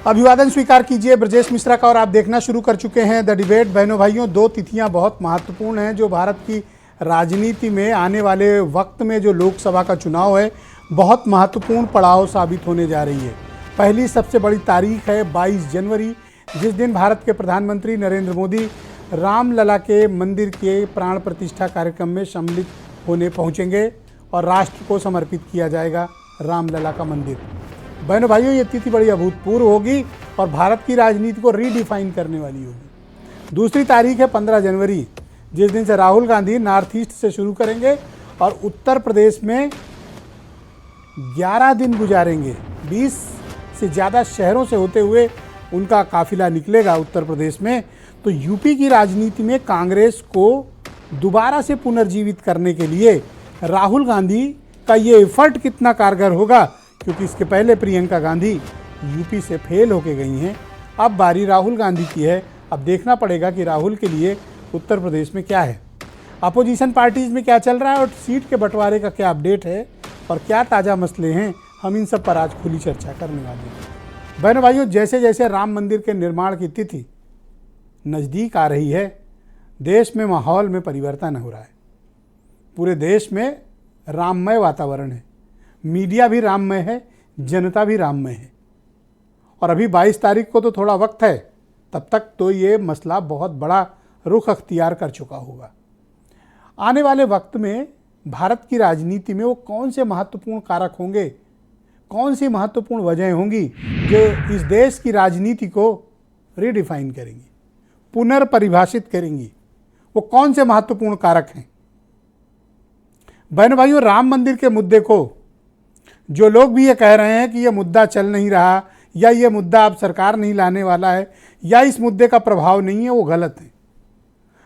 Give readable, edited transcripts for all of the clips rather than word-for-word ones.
अभिवादन स्वीकार कीजिए ब्रजेश मिश्रा का और आप देखना शुरू कर चुके हैं द डिबेट। बहनों भाइयों, दो तिथियां बहुत महत्वपूर्ण हैं जो भारत की राजनीति में आने वाले वक्त में जो लोकसभा का चुनाव है बहुत महत्वपूर्ण पड़ाव साबित होने जा रही है। पहली सबसे बड़ी तारीख है 22 जनवरी, जिस दिन भारत के प्रधानमंत्री नरेंद्र मोदी रामलला के मंदिर के प्राण प्रतिष्ठा कार्यक्रम में सम्मिलित होने पहुंचेंगे और राष्ट्र को समर्पित किया जाएगा रामलला का मंदिर। बहनों भाइयों, ये तिथि बड़ी अभूतपूर्व होगी और भारत की राजनीति को रीडिफाइन करने वाली होगी। दूसरी तारीख है 15 जनवरी, जिस दिन से राहुल गांधी नॉर्थ ईस्ट से शुरू करेंगे और उत्तर प्रदेश में 11 दिन गुजारेंगे। 20 से ज़्यादा शहरों से होते हुए उनका काफिला निकलेगा उत्तर प्रदेश में। तो यूपी की राजनीति में कांग्रेस को दोबारा से पुनर्जीवित करने के लिए राहुल गांधी का ये एफर्ट कितना कारगर होगा, क्योंकि इसके पहले प्रियंका गांधी यूपी से फेल होके गई हैं। अब बारी राहुल गांधी की है। अब देखना पड़ेगा कि राहुल के लिए उत्तर प्रदेश में क्या है, अपोजिशन पार्टीज़ में क्या चल रहा है और सीट के बंटवारे का क्या अपडेट है और क्या ताज़ा मसले हैं। हम इन सब पर आज खुली चर्चा करने वाले हैं। बहनों भाइयों, जैसे जैसे राम मंदिर के निर्माण की तिथि नज़दीक आ रही है, देश में माहौल में परिवर्तन हो रहा है। पूरे देश में राममय वातावरण है, मीडिया भी राममय है, जनता भी राममय है। और अभी 22 तारीख को तो थोड़ा वक्त है, तब तक तो ये मसला बहुत बड़ा रुख अख्तियार कर चुका होगा। आने वाले वक्त में भारत की राजनीति में वो कौन से महत्वपूर्ण कारक होंगे, कौन सी महत्वपूर्ण वजहें होंगी जो इस देश की राजनीति को रीडिफाइन करेंगी, पुनर्परिभाषित करेंगी, वो कौन से महत्वपूर्ण कारक हैं। बहनों भाइयों, राम मंदिर के मुद्दे को जो लोग भी ये कह रहे हैं कि ये मुद्दा चल नहीं रहा या ये मुद्दा अब सरकार नहीं लाने वाला है या इस मुद्दे का प्रभाव नहीं है, वो गलत है।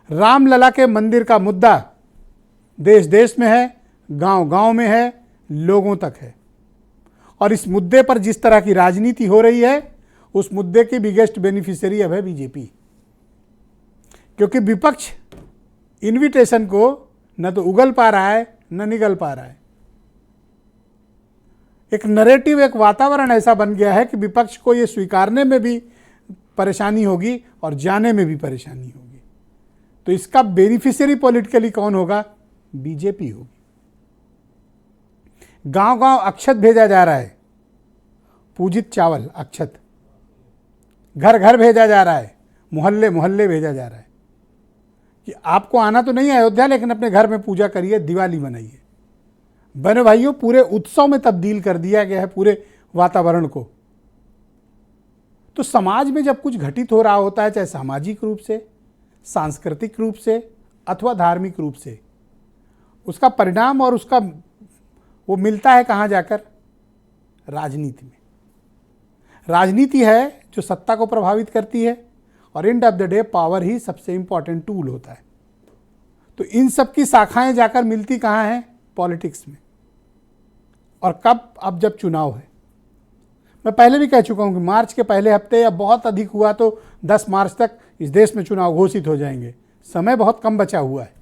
रामलला के मंदिर का मुद्दा देश देश में है, गांव गांव में है, लोगों तक है। और इस मुद्दे पर जिस तरह की राजनीति हो रही है, उस मुद्दे की बिगेस्ट बेनिफिशियरी अब है बीजेपी, क्योंकि विपक्ष इन्विटेशन को न तो उगल पा रहा है न निगल पा रहा है। एक नैरेटिव, एक वातावरण ऐसा बन गया है कि विपक्ष को ये स्वीकारने में भी परेशानी होगी और जाने में भी परेशानी होगी। तो इसका बेनिफिशियरी पॉलिटिकली कौन होगा? बीजेपी होगी। गांव गांव अक्षत भेजा जा रहा है, पूजित चावल अक्षत घर घर भेजा जा रहा है, मोहल्ले मोहल्ले भेजा जा रहा है कि आपको आना तो नहीं है अयोध्या, लेकिन अपने घर में पूजा करिए, दिवाली मनाइए। बहनों भाइयों, पूरे उत्सव में तब्दील कर दिया गया है पूरे वातावरण को। तो समाज में जब कुछ घटित हो रहा होता है, चाहे सामाजिक रूप से, सांस्कृतिक रूप से अथवा धार्मिक रूप से, उसका परिणाम और उसका वो मिलता है कहाँ जाकर? राजनीति में। राजनीति है जो सत्ता को प्रभावित करती है और and of the day power ही सबसे इंपॉर्टेंट टूल होता है। तो इन सब की शाखाएं जाकर मिलती कहाँ हैं? पॉलिटिक्स में। और कब? अब जब चुनाव है। मैं पहले भी कह चुका हूं कि मार्च के पहले हफ्ते या बहुत अधिक हुआ तो 10 मार्च तक इस देश में चुनाव घोषित हो जाएंगे। समय बहुत कम बचा हुआ है।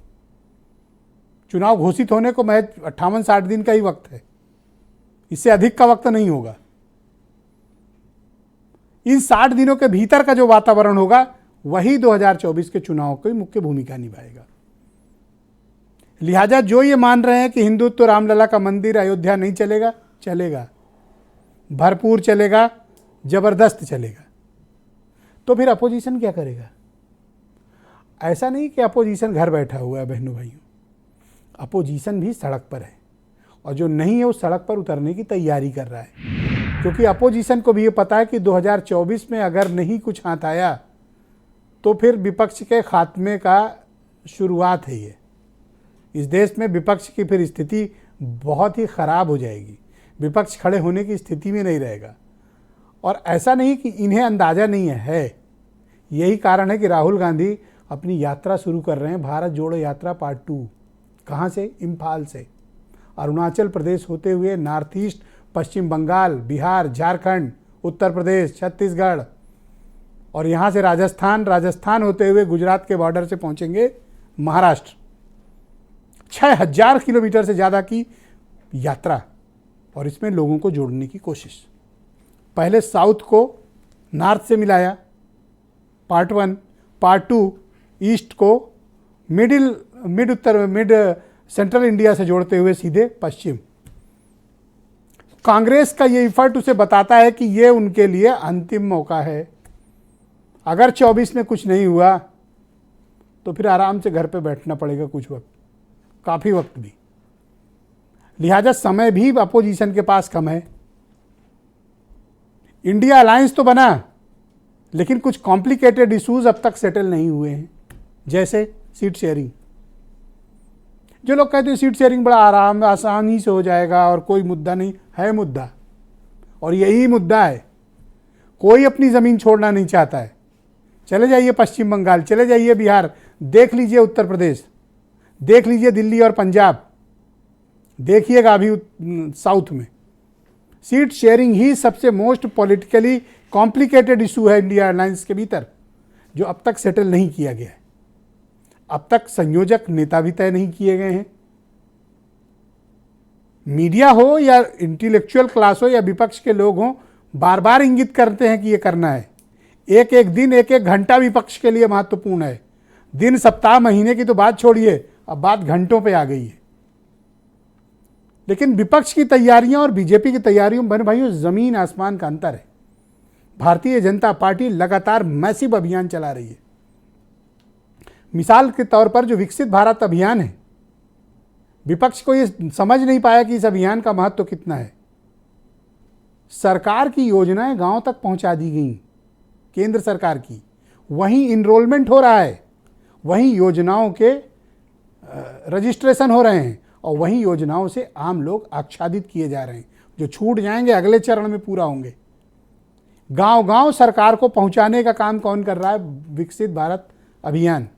चुनाव घोषित होने को महज 58-60 दिन का ही वक्त है, इससे अधिक का वक्त नहीं होगा। इन 60 दिनों के भीतर का जो वातावरण होगा वही 2024 के चुनाव की मुख्य भूमिका निभाएगा। लिहाजा जो ये मान रहे हैं कि हिंदुत्व रामलला का मंदिर अयोध्या नहीं चलेगा, चलेगा, भरपूर चलेगा, जबरदस्त चलेगा। तो फिर अपोजिशन क्या करेगा? ऐसा नहीं कि अपोजिशन घर बैठा हुआ है। बहनों भाइयों, अपोजिशन भी सड़क पर है और जो नहीं है उस सड़क पर उतरने की तैयारी कर रहा है, क्योंकि अपोजिशन को भी ये पता है कि 2024 में अगर नहीं कुछ हाथ आया तो फिर विपक्ष के खात्मे का शुरुआत है। ये इस देश में विपक्ष की फिर स्थिति बहुत ही ख़राब हो जाएगी। विपक्ष खड़े होने की स्थिति में नहीं रहेगा। और ऐसा नहीं कि इन्हें अंदाज़ा नहीं है। यही कारण है कि राहुल गांधी अपनी यात्रा शुरू कर रहे हैं, भारत जोड़ो यात्रा पार्ट 2। कहाँ से? इम्फाल से, अरुणाचल प्रदेश होते हुए नॉर्थ ईस्ट, पश्चिम बंगाल, बिहार, झारखंड, उत्तर प्रदेश, छत्तीसगढ़ और यहाँ से राजस्थान होते हुए गुजरात के बॉर्डर से पहुँचेंगे महाराष्ट्र। 6000 किलोमीटर से ज़्यादा की यात्रा और इसमें लोगों को जोड़ने की कोशिश। पहले साउथ को नॉर्थ से मिलाया, पार्ट 1, पार्ट 2 ईस्ट को मिड सेंट्रल इंडिया से जोड़ते हुए सीधे पश्चिम। कांग्रेस का ये इफर्ट उसे बताता है कि ये उनके लिए अंतिम मौका है। अगर 24 में कुछ नहीं हुआ तो फिर आराम से घर पे बैठना पड़ेगा कुछ वक्त, काफ़ी वक्त भी। लिहाजा समय भी अपोजिशन के पास कम है। इंडिया अलायंस तो बना, लेकिन कुछ कॉम्प्लिकेटेड इश्यूज अब तक सेटल नहीं हुए हैं, जैसे सीट शेयरिंग। जो लोग कहते हैं सीट शेयरिंग बड़ा आसानी से हो जाएगा और कोई मुद्दा नहीं है, मुद्दा, और यही मुद्दा है। कोई अपनी ज़मीन छोड़ना नहीं चाहता है। चले जाइए पश्चिम बंगाल, चले जाइए बिहार, देख लीजिए उत्तर प्रदेश, देख लीजिए दिल्ली और पंजाब, देखिएगा अभी साउथ में। सीट शेयरिंग ही सबसे मोस्ट पॉलिटिकली कॉम्प्लिकेटेड इशू है इंडिया अलायंस के भीतर, जो अब तक सेटल नहीं किया गया है। अब तक संयोजक नेता भी तय नहीं किए गए हैं। मीडिया हो या इंटेलेक्चुअल क्लास हो या विपक्ष के लोग हों, बार बार इंगित करते हैं कि ये करना है। एक एक दिन, एक एक घंटा विपक्ष के लिए महत्वपूर्ण है। दिन, सप्ताह, महीने की तो बात छोड़िए, अब बात घंटों पे आ गई है। लेकिन विपक्ष की तैयारियां और बीजेपी की तैयारियों में भाइयों जमीन आसमान का अंतर है। भारतीय जनता पार्टी लगातार मैसिव अभियान चला रही है। मिसाल के तौर पर जो विकसित भारत अभियान है, विपक्ष को ये समझ नहीं पाया कि इस अभियान का महत्व कितना है। सरकार की योजनाएं गांव तक पहुंचा दी गई, केंद्र सरकार की, वहीं इनरोलमेंट हो रहा है, वहीं योजनाओं के रजिस्ट्रेशन हो रहे हैं और वहीं योजनाओं से आम लोग आच्छादित किए जा रहे हैं। जो छूट जाएंगे अगले चरण में पूरा होंगे। गांव गांव सरकार को पहुंचाने का काम कौन कर रहा है? विकसित भारत अभियान।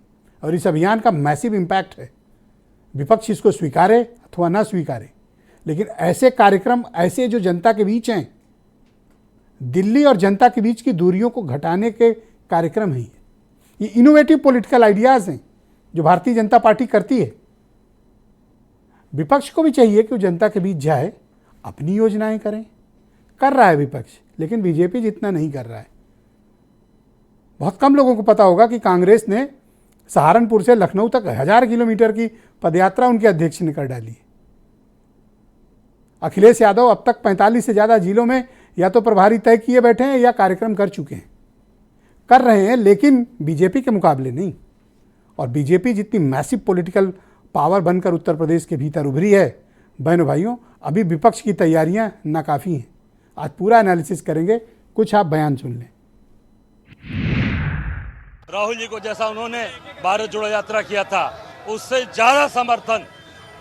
और इस अभियान का मैसिव इम्पैक्ट है। विपक्ष इसको स्वीकारे अथवा ना स्वीकारे, लेकिन ऐसे कार्यक्रम, ऐसे जो जनता के बीच हैं, दिल्ली और जनता के बीच की दूरियों को घटाने के कार्यक्रम हैं। ये इनोवेटिव पॉलिटिकल आइडियाज़ हैं जो भारतीय जनता पार्टी करती है। विपक्ष को भी चाहिए कि वो जनता के बीच जाए, अपनी योजनाएं करें। कर रहा है विपक्ष, लेकिन बीजेपी जितना नहीं कर रहा है। बहुत कम लोगों को पता होगा कि कांग्रेस ने सहारनपुर से लखनऊ तक 1000 किलोमीटर की पदयात्रा उनके अध्यक्ष ने कर डाली है। अखिलेश यादव अब तक 45 से ज़्यादा जिलों में या तो प्रभारी तय किए बैठे हैं या कार्यक्रम कर चुके हैं, कर रहे हैं, लेकिन बीजेपी के मुकाबले नहीं। और बीजेपी जितनी मैसिव पॉलिटिकल पावर बनकर उत्तर प्रदेश के भीतर उभरी है, बहनों भाइयों, अभी विपक्ष की तैयारियां नाकाफ़ी हैं। आज पूरा एनालिसिस करेंगे, कुछ आप बयान सुन लें। राहुल जी को जैसा उन्होंने भारत जोड़ो यात्रा किया था, उससे ज्यादा समर्थन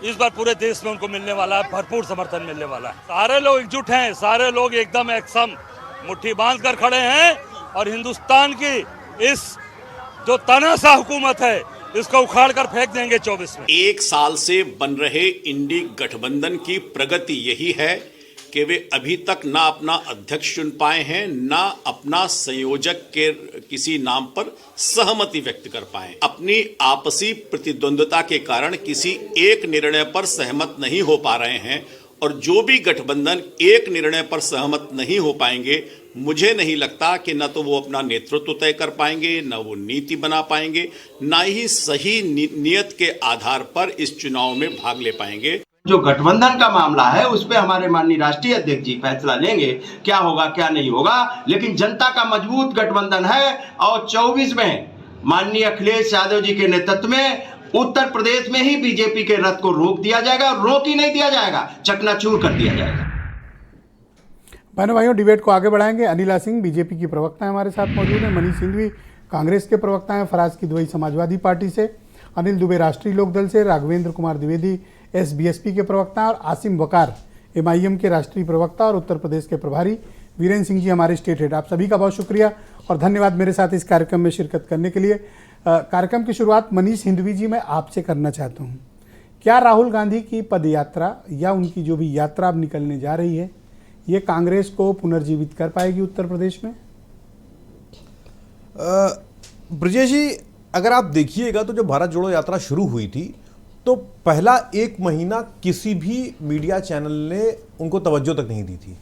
इस बार पूरे देश में उनको मिलने वाला है, भरपूर समर्थन मिलने वाला है। सारे लोग एकजुट हैं, सारे लोग एकदम एकसम मुट्ठी बांध कर खड़े हैं और हिंदुस्तान की इस जो तानाशाह हुकूमत है इसको उखाड़ कर फेंक देंगे 24 में। 1 साल से बन रहे इंडी गठबंधन की प्रगति यही है कि वे अभी तक ना अपना अध्यक्ष चुन पाए हैं, ना अपना संयोजक के किसी नाम पर सहमति व्यक्त कर पाए। अपनी आपसी प्रतिद्वंद्विता के कारण किसी एक निर्णय पर सहमत नहीं हो पा रहे हैं और जो भी गठबंधन एक निर्णय पर सहमत नहीं हो पाएंगे, मुझे नहीं लगता कि न तो वो अपना नेतृत्व तय कर पाएंगे, न वो नीति बना पाएंगे, ना ही सही नियत के आधार पर इस चुनाव में भाग ले पाएंगे। जो गठबंधन का मामला है उस पे हमारे माननीय राष्ट्रीय अध्यक्ष जी फैसला लेंगे, क्या होगा क्या नहीं होगा, लेकिन जनता का मजबूत गठबंधन है और 24 में माननीय अखिलेश यादव जी के नेतृत्व में उत्तर प्रदेश में ही बीजेपी के रथ को रोक दिया जाएगा। रोक ही नहीं दिया जाएगा, चकनाचूर कर दिया जाएगा। बहनों भाइयों, डिबेट को आगे बढ़ाएंगे। अनिला सिंह बीजेपी की प्रवक्ता है, हमारे साथ मौजूद है। मनीष सिंघवी कांग्रेस के प्रवक्ता हैं, फराज किदवई समाजवादी पार्टी से, अनिल दुबे राष्ट्रीय लोकदल से, राघवेंद्र कुमार द्विवेदी एसबीएसपी के प्रवक्ता और आसिम वकार एमआईएम के राष्ट्रीय प्रवक्ता और उत्तर प्रदेश के प्रभारी, वीरेंद्र सिंह जी हमारे स्टेट हेड। आप सभी का बहुत शुक्रिया और धन्यवाद मेरे साथ इस कार्यक्रम में शिरकत करने के लिए। कार्यक्रम की शुरुआत मनीष हिंदवी जी मैं आपसे करना चाहता हूँ। क्या राहुल गांधी की पदयात्रा या उनकी जो भी यात्रा अब निकलने जा रही है, ये कांग्रेस को पुनर्जीवित कर पाएगी उत्तर प्रदेश में? ब्रजेश जी, अगर आप देखिएगा तो जब भारत जोड़ो यात्रा शुरू हुई थी तो पहला 1 महीना किसी भी मीडिया चैनल ने उनको तवज्जो तक नहीं दी थी।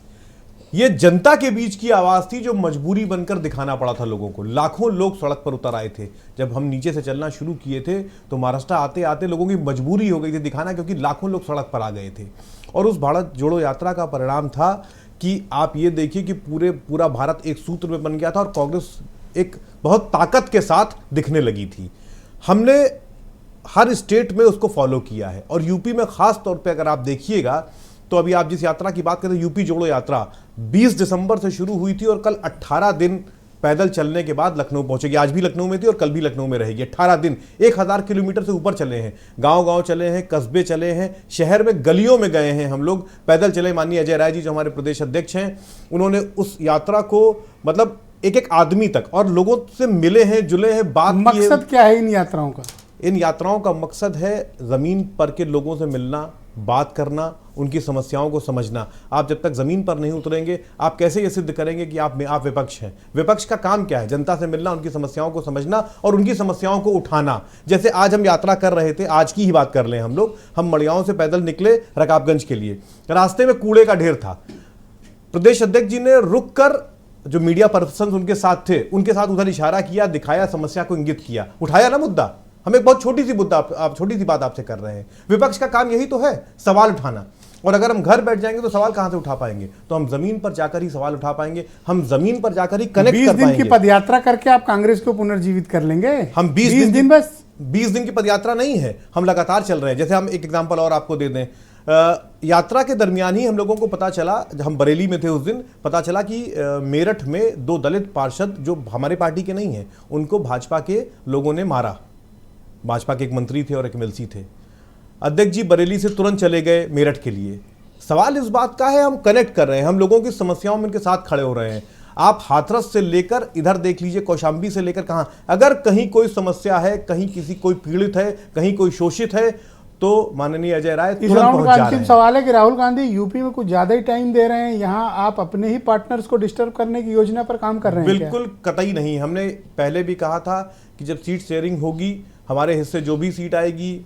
ये जनता के बीच की आवाज थी जो मजबूरी बनकर दिखाना पड़ा था लोगों को। लाखों लोग सड़क पर उतर आए थे। जब हम नीचे से चलना शुरू किए थे तो महाराष्ट्र आते आते लोगों की मजबूरी हो गई थी दिखाना, क्योंकि लाखों लोग सड़क पर आ गए थे। और उस भारत जोड़ो यात्रा का परिणाम था कि आप ये देखिए कि पूरा भारत एक सूत्र में बन गया था और कांग्रेस एक बहुत ताकत के साथ दिखने लगी थी। हमने हर स्टेट में उसको फॉलो किया है और यूपी में खास तौर पे अगर आप देखिएगा तो अभी आप जिस यात्रा की बात करते हैं, यूपी जोड़ो यात्रा 20 दिसंबर से शुरू हुई थी और कल 18 दिन पैदल चलने के बाद लखनऊ पहुंचेगी। आज भी लखनऊ में थी और कल भी लखनऊ में रहेगी। 18 दिन 1000 किलोमीटर से ऊपर चले हैं, गांव-गांव चले हैं, कस्बे चले हैं, शहर में गलियों में गए हैं, हम लोग पैदल चले। माननीय अजय राय जी जो हमारे प्रदेश अध्यक्ष हैं, उन्होंने उस यात्रा को मतलब एक एक आदमी तक और लोगों से मिले हैं, जुले हैं, बात की है। मकसद क्या है इन यात्राओं का? इन यात्राओं का मकसद है जमीन पर के लोगों से मिलना, बात करना, उनकी समस्याओं को समझना। आप जब तक जमीन पर नहीं उतरेंगे आप कैसे ये सिद्ध करेंगे कि आप विपक्ष हैं? विपक्ष का काम क्या है? जनता से मिलना, उनकी समस्याओं को समझना और उनकी समस्याओं को उठाना। जैसे आज हम यात्रा कर रहे थे, आज की ही बात कर लें हम मड़ियाओं से पैदल निकले रकाबगंज के लिए। रास्ते में कूड़े का ढेर था। प्रदेश अध्यक्ष जी ने रुक कर जो मीडिया पर्सन उनके साथ थे उनके साथ उधर इशारा किया, दिखाया, समस्या को इंगित किया, उठाया ना मुद्दा। हम एक बहुत छोटी सी मुद्दा आप छोटी सी बात आपसे कर रहे हैं। विपक्ष का काम यही तो है, सवाल उठाना। और अगर हम घर बैठ जाएंगे तो सवाल कहां से उठा पाएंगे? तो हम जमीन पर जाकर ही सवाल उठा पाएंगे, हम जमीन पर जाकर ही कनेक्ट कर पाएंगे। 20 दिन की पदयात्रा करके आप कांग्रेस को पुनर्जीवित कर लेंगे? हम 20 दिन बस 20 दिन की पदयात्रा नहीं है, हम लगातार चल रहे हैं। जैसे हम एक एग्जांपल और आपको दे दें, यात्रा के दरमियान ही हम लोगों को पता चला, जब हम बरेली में थे उस दिन, पता चला कि मेरठ में 2 दलित पार्षद जो हमारे पार्टी के नहीं हैं उनको भाजपा के लोगों ने मारा। भाजपा के एक मंत्री थे और एक एमएलसी थे। अध्यक्ष जी बरेली से तुरंत चले गए मेरठ के लिए। सवाल इस बात का है, हम कनेक्ट कर रहे हैं, हम लोगों की समस्याओं में उनके साथ खड़े हो रहे हैं। आप हाथरस से लेकर इधर देख लीजिए, कौशाम्बी से लेकर कहां, अगर कहीं कोई समस्या है, कहीं कोई पीड़ित है, कहीं कोई शोषित है, तो माननीय अजय राय तुरंत पहुंच जा रहे हैं। सवाल है कि राहुल गांधी यूपी में कुछ ज्यादा ही टाइम दे रहे हैं, यहां आप अपने ही पार्टनर्स को डिस्टर्ब करने की योजना पर काम कर रहे हैं? बिल्कुल कतई नहीं। हमने पहले भी कहा था कि जब सीट शेयरिंग होगी, हमारे हिस्से जो भी सीट आएगी,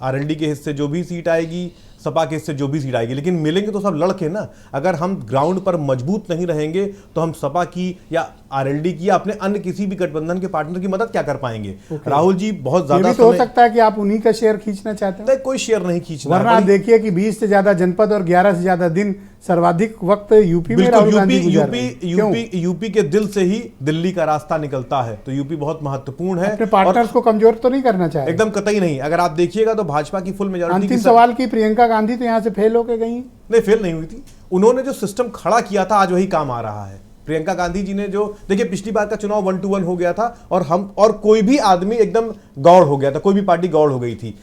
आरएलडी के हिस्से जो भी सीट आएगी, सपा के हिस्से जो भी सीट आएगी, लेकिन मिलेंगे तो सब लड़के ना। अगर हम ग्राउंड पर मजबूत नहीं रहेंगे तो हम सपा की या आरएलडी की या अपने अन्य किसी भी गठबंधन के पार्टनर की मदद क्या कर पाएंगे? राहुल जी बहुत ज्यादा तो हो सकता है कि आप उन्हीं का शेयर खींचना चाहते हैं। कोई शेयर नहीं खींचना, वरना देखिए कि 20 से ज्यादा जनपद और 11 से ज्यादा दिन सर्वाधिक वक्त यूपी में राहुल गांधी गुजार रहे हैं। यूपी के दिल से ही दिल्ली का रास्ता निकलता है, तो यूपी बहुत महत्वपूर्ण है। अपने पार्टनर्स को कमजोर तो नहीं करना चाहिए? एकदम कतई नहीं। अगर आप देखिएगा तो भाजपा की फुल मेजॉरिटी। अंतिम सवाल की प्रियंका गांधी तो यहाँ से फेल होके गई? नहीं, फेल नहीं हुई थी। उन्होंने जो सिस्टम खड़ा किया था आज वही काम आ रहा है। प्रियंका गांधी जी ने जो, देखिए पिछली बार का चुनाव 1-1 हो गया था और कोई भी आदमी एकदम गौड़ हो गया था, कोई भी पार्टी गौड़ हो गई थी।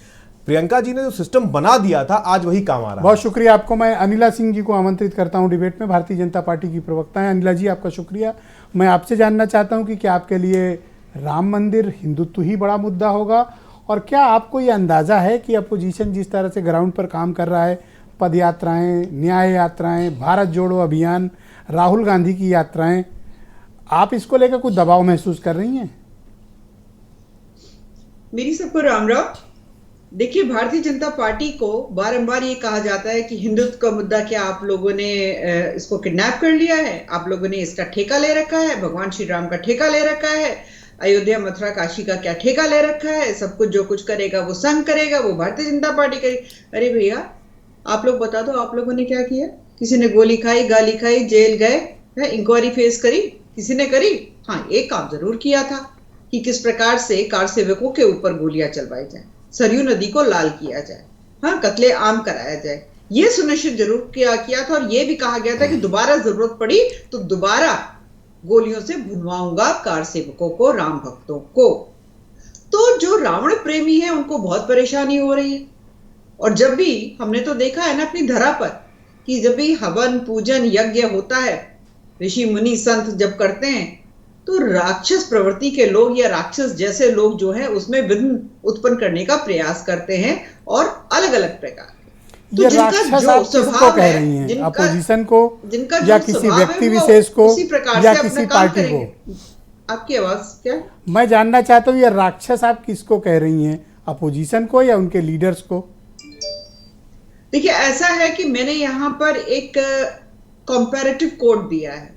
प्रियंका जी ने जो सिस्टम बना दिया था आज वही काम आ रहा है। बहुत शुक्रिया आपको। मैं अनिला सिंह जी को आमंत्रित करता हूं डिबेट में, भारतीय जनता पार्टी की प्रवक्ता हैं। अनिला जी आपका शुक्रिया। मैं आपसे जानना चाहता हूं कि क्या आपके लिए राम मंदिर हिंदुत्व ही बड़ा मुद्दा होगा, और क्या आपको ये अंदाजा है कि अपोजिशन जिस तरह से ग्राउंड पर काम कर रहा है, पदयात्राएं, न्याय यात्राएं, भारत जोड़ो अभियान, राहुल गांधी की यात्राएं, आप इसको लेकर कुछ दबाव महसूस कर रही हैं? मेरी सबको राम राम। देखिए, भारतीय जनता पार्टी को बारंबार ये कहा जाता है कि हिंदुत्व का मुद्दा क्या आप लोगों ने इसको किडनैप कर लिया है, आप लोगों ने इसका ठेका ले रखा है, भगवान श्री राम का ठेका ले रखा है, अयोध्या मथुरा काशी का क्या ठेका ले रखा है, सब कुछ जो कुछ करेगा वो संघ करेगा, वो भारतीय जनता पार्टी करेगी। अरे भैया, आप लोग बता दो, आप लोगों ने क्या किया? किसी ने गोली खाई, गाली खाई, जेल गए, इंक्वायरी फेस करी? किसी ने करी? हाँ, एक काम जरूर किया था कि किस प्रकार से कार सेवकों के ऊपर गोलियां चलवाई जाए, सरयू नदी को लाल किया जाए, हाँ, कत्ले आम कराया जाए। ये सुनिश्चित जरूर किया था, और ये भी कहा गया था कि दोबारा जरूरत पड़ी तो दोबारा गोलियों से भुनवाऊंगा कार सेवकों को, राम भक्तों को। तो जो रावण प्रेमी है उनको बहुत परेशानी हो रही है। और जब भी हमने तो देखा है ना अपनी धरा पर कि जब भी हवन पूजन यज्ञ होता है, ऋषि मुनि संत जब करते हैं, तो राक्षस प्रवृत्ति के लोग या राक्षस जैसे लोग जो है उसमें विघ्न उत्पन्न करने का प्रयास करते हैं, और अलग अलग प्रकार। तो राक्षस आप किसको कह रही हैं? अपोजिशन को या किसी व्यक्ति विशेष को या किसी पार्टी को? आपकी आवाज क्या? मैं जानना चाहता हूँ ये राक्षस आप किसको कह रही हैं, अपोजिशन को या उनके लीडर्स को? देखिए, ऐसा है कि मैंने यहाँ पर एक कंपैरेटिव कोड दिया है।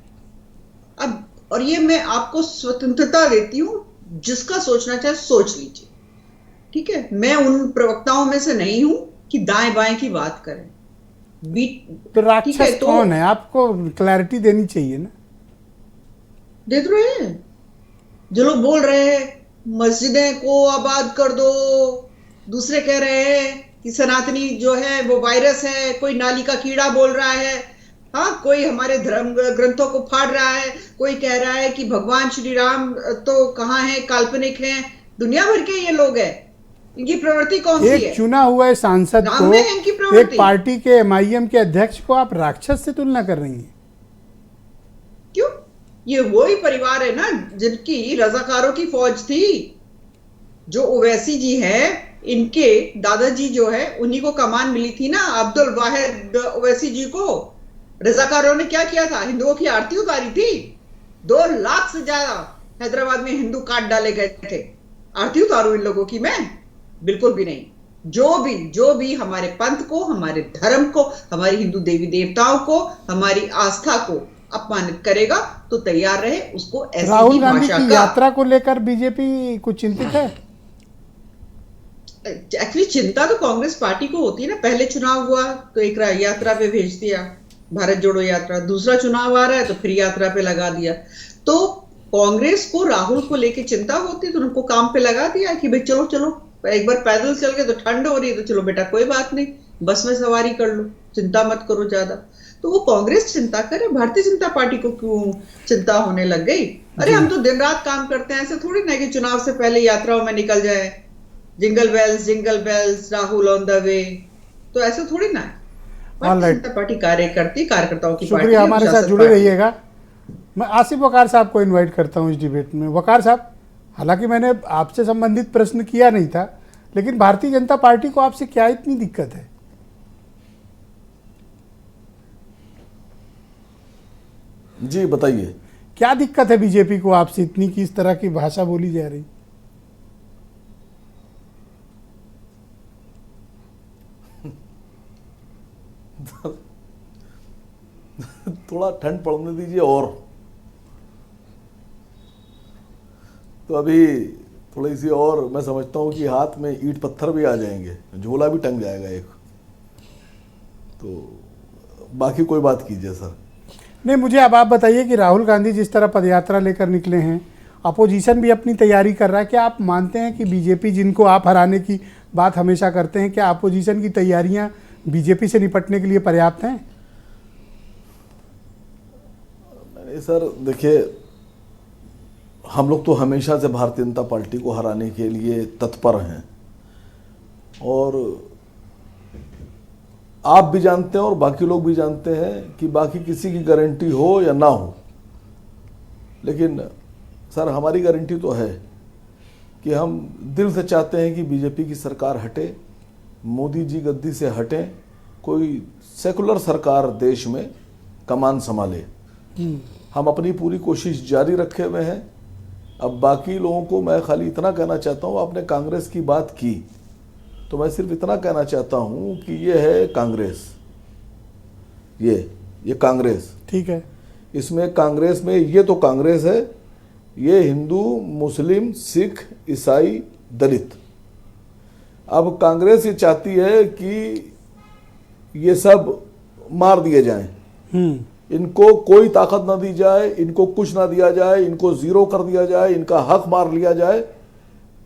अब और ये मैं आपको स्वतंत्रता देती हूं, जिसका सोचना चाहे सोच लीजिए, ठीक है। मैं उन प्रवक्ताओं में से नहीं हूं कि दाएं बाएं की बात करें। तो ठीक है, राक्षस तो कौन है, आपको क्लैरिटी देनी चाहिए ना। दे तो रहे हैं जो लोग बोल रहे हैं मस्जिदें को आबाद कर दो, दूसरे कह रहे हैं कि सनातनी जो है वो वायरस है, कोई नाली का कीड़ा बोल रहा है, हाँ, कोई हमारे धर्म ग्रंथों को फाड़ रहा है, कोई कह रहा है कि भगवान श्री राम तो कहाँ है, काल्पनिक हैं। दुनिया भर के ये लोग हैं, इनकी प्रवृत्ति कौन सी है? एक चुना हुआ है सांसद नाम को, में है इनकी एक प्रवृत्ति। पार्टी के एमआईएम के अध्यक्ष को आप राक्षस से तुलना कर रही हैं। क्यों? ये वही परिवार है ना जिनकी रजाकारों की फौज थी। जो ओवैसी जी है, इनके दादाजी जो है, उन्हीं को कमान मिली थी ना, अब्दुल वाहिद ओवैसी जी को। रजाकारों ने क्या किया था? हिंदुओं की आरती उतारी थी। 2 लाख से ज्यादा हैदराबाद में हिंदू काट डाले गए थे। आरती उतारू इन लोगों की मैं? बिल्कुल भी नहीं। जो भी हमारे पंथ को, हमारे धर्म को, हमारी हिंदू देवी देवताओं को, हमारी आस्था को अपमानित करेगा तो तैयार रहे उसको ऐसी राहुल ही गांधी भाषा की का। यात्रा को लेकर बीजेपी कुछ चिंतित है? एक्चुअली चिंता तो कांग्रेस पार्टी को होती है ना। पहले चुनाव हुआ तो एक यात्रा पे भेज दिया, भारत जोड़ो यात्रा। दूसरा चुनाव आ रहा है तो फिर यात्रा पे लगा दिया। तो कांग्रेस को राहुल को लेके चिंता होती तो उनको काम पे लगा दिया कि भाई चलो चलो, एक बार पैदल चल के तो ठंड हो रही है तो चलो बेटा कोई बात नहीं, बस में सवारी कर लो, चिंता मत करो ज्यादा। तो वो कांग्रेस चिंता करे, भारतीय जनता पार्टी को क्यों चिंता होने लग गई? अरे हम तो दिन रात काम करते हैं, ऐसे थोड़ी ना कि चुनाव से पहले यात्राओं में निकल जाए, jingle bells Rahul on the way, तो ऐसा थोड़ी ना है। भारतीय जनता पार्टी कार्यकर्ताओं की पार्टी शुक्रिया, है, हमारे साथ शासक जुड़े पार्टी। रहिएगा। मैं आसिफ वकार साहब को इनवाइट करता हूं इस डिबेट में। वकार साहब, हालांकि मैंने आपसे संबंधित प्रश्न किया नहीं था, लेकिन भारतीय जनता पार्टी को आपसे क्या इतनी दिक्कत है? जी बताइए। क्या दिक्कत है बीजेपी को आपसे इतनी कि इस तरह की भाषा बोली जा रही? थोड़ा ठंड पड़ने दीजिए। और तो अभी थोड़ी सी और मैं समझता हूँ कि हाथ में ईंट पत्थर भी आ जाएंगे, झोला भी टंग जाएगा एक। तो बाकी कोई बात कीजिए सर। नहीं, मुझे अब आप बताइए कि राहुल गांधी जिस तरह पदयात्रा लेकर निकले हैं, अपोजिशन भी अपनी तैयारी कर रहा है, क्या आप मानते हैं कि बीजेपी, जिनको आप हराने की बात हमेशा करते हैं, क्या अपोजिशन की तैयारियां बीजेपी से निपटने के लिए पर्याप्त हैं? नहीं सर, देखिए, हम लोग तो हमेशा से भारतीय जनता पार्टी को हराने के लिए तत्पर हैं, और आप भी जानते हैं और बाकी लोग भी जानते हैं कि बाकी किसी की गारंटी हो या ना हो, लेकिन सर हमारी गारंटी तो है कि हम दिल से चाहते हैं कि बीजेपी की सरकार हटे, मोदी जी गद्दी से हटें, कोई सेकुलर सरकार देश में कमान संभाले। हम अपनी पूरी कोशिश जारी रखे हुए हैं। अब बाकी लोगों को मैं खाली इतना कहना चाहता हूँ, आपने कांग्रेस की बात की तो मैं सिर्फ इतना कहना चाहता हूँ कि ये है कांग्रेस, ये कांग्रेस, ठीक है। इसमें कांग्रेस में ये तो कांग्रेस है, ये हिंदू, मुस्लिम, सिख, ईसाई, दलित। अब कांग्रेस ये चाहती है कि ये सब मार दिए जाएं, इनको कोई ताकत ना दी जाए, इनको कुछ ना दिया जाए, इनको जीरो कर दिया जाए, इनका हक मार लिया जाए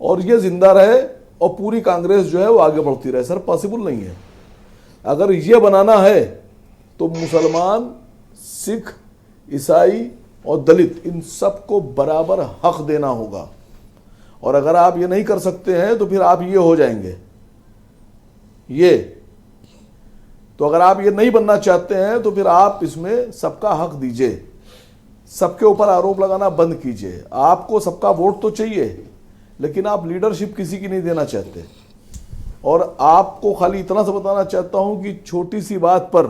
और ये जिंदा रहे और पूरी कांग्रेस जो है वो आगे बढ़ती रहे। सर पॉसिबल नहीं है। अगर ये बनाना है तो मुसलमान, सिख, ईसाई और दलित, इन सबको बराबर हक देना होगा। और अगर आप ये नहीं कर सकते हैं तो फिर आप ये हो जाएंगे, ये तो अगर आप ये नहीं बनना चाहते हैं तो फिर आप इसमें सबका हक दीजिए, सबके ऊपर आरोप लगाना बंद कीजिए। आपको सबका वोट तो चाहिए, लेकिन आप लीडरशिप किसी की नहीं देना चाहते। और आपको खाली इतना सा बताना चाहता हूं कि छोटी सी बात पर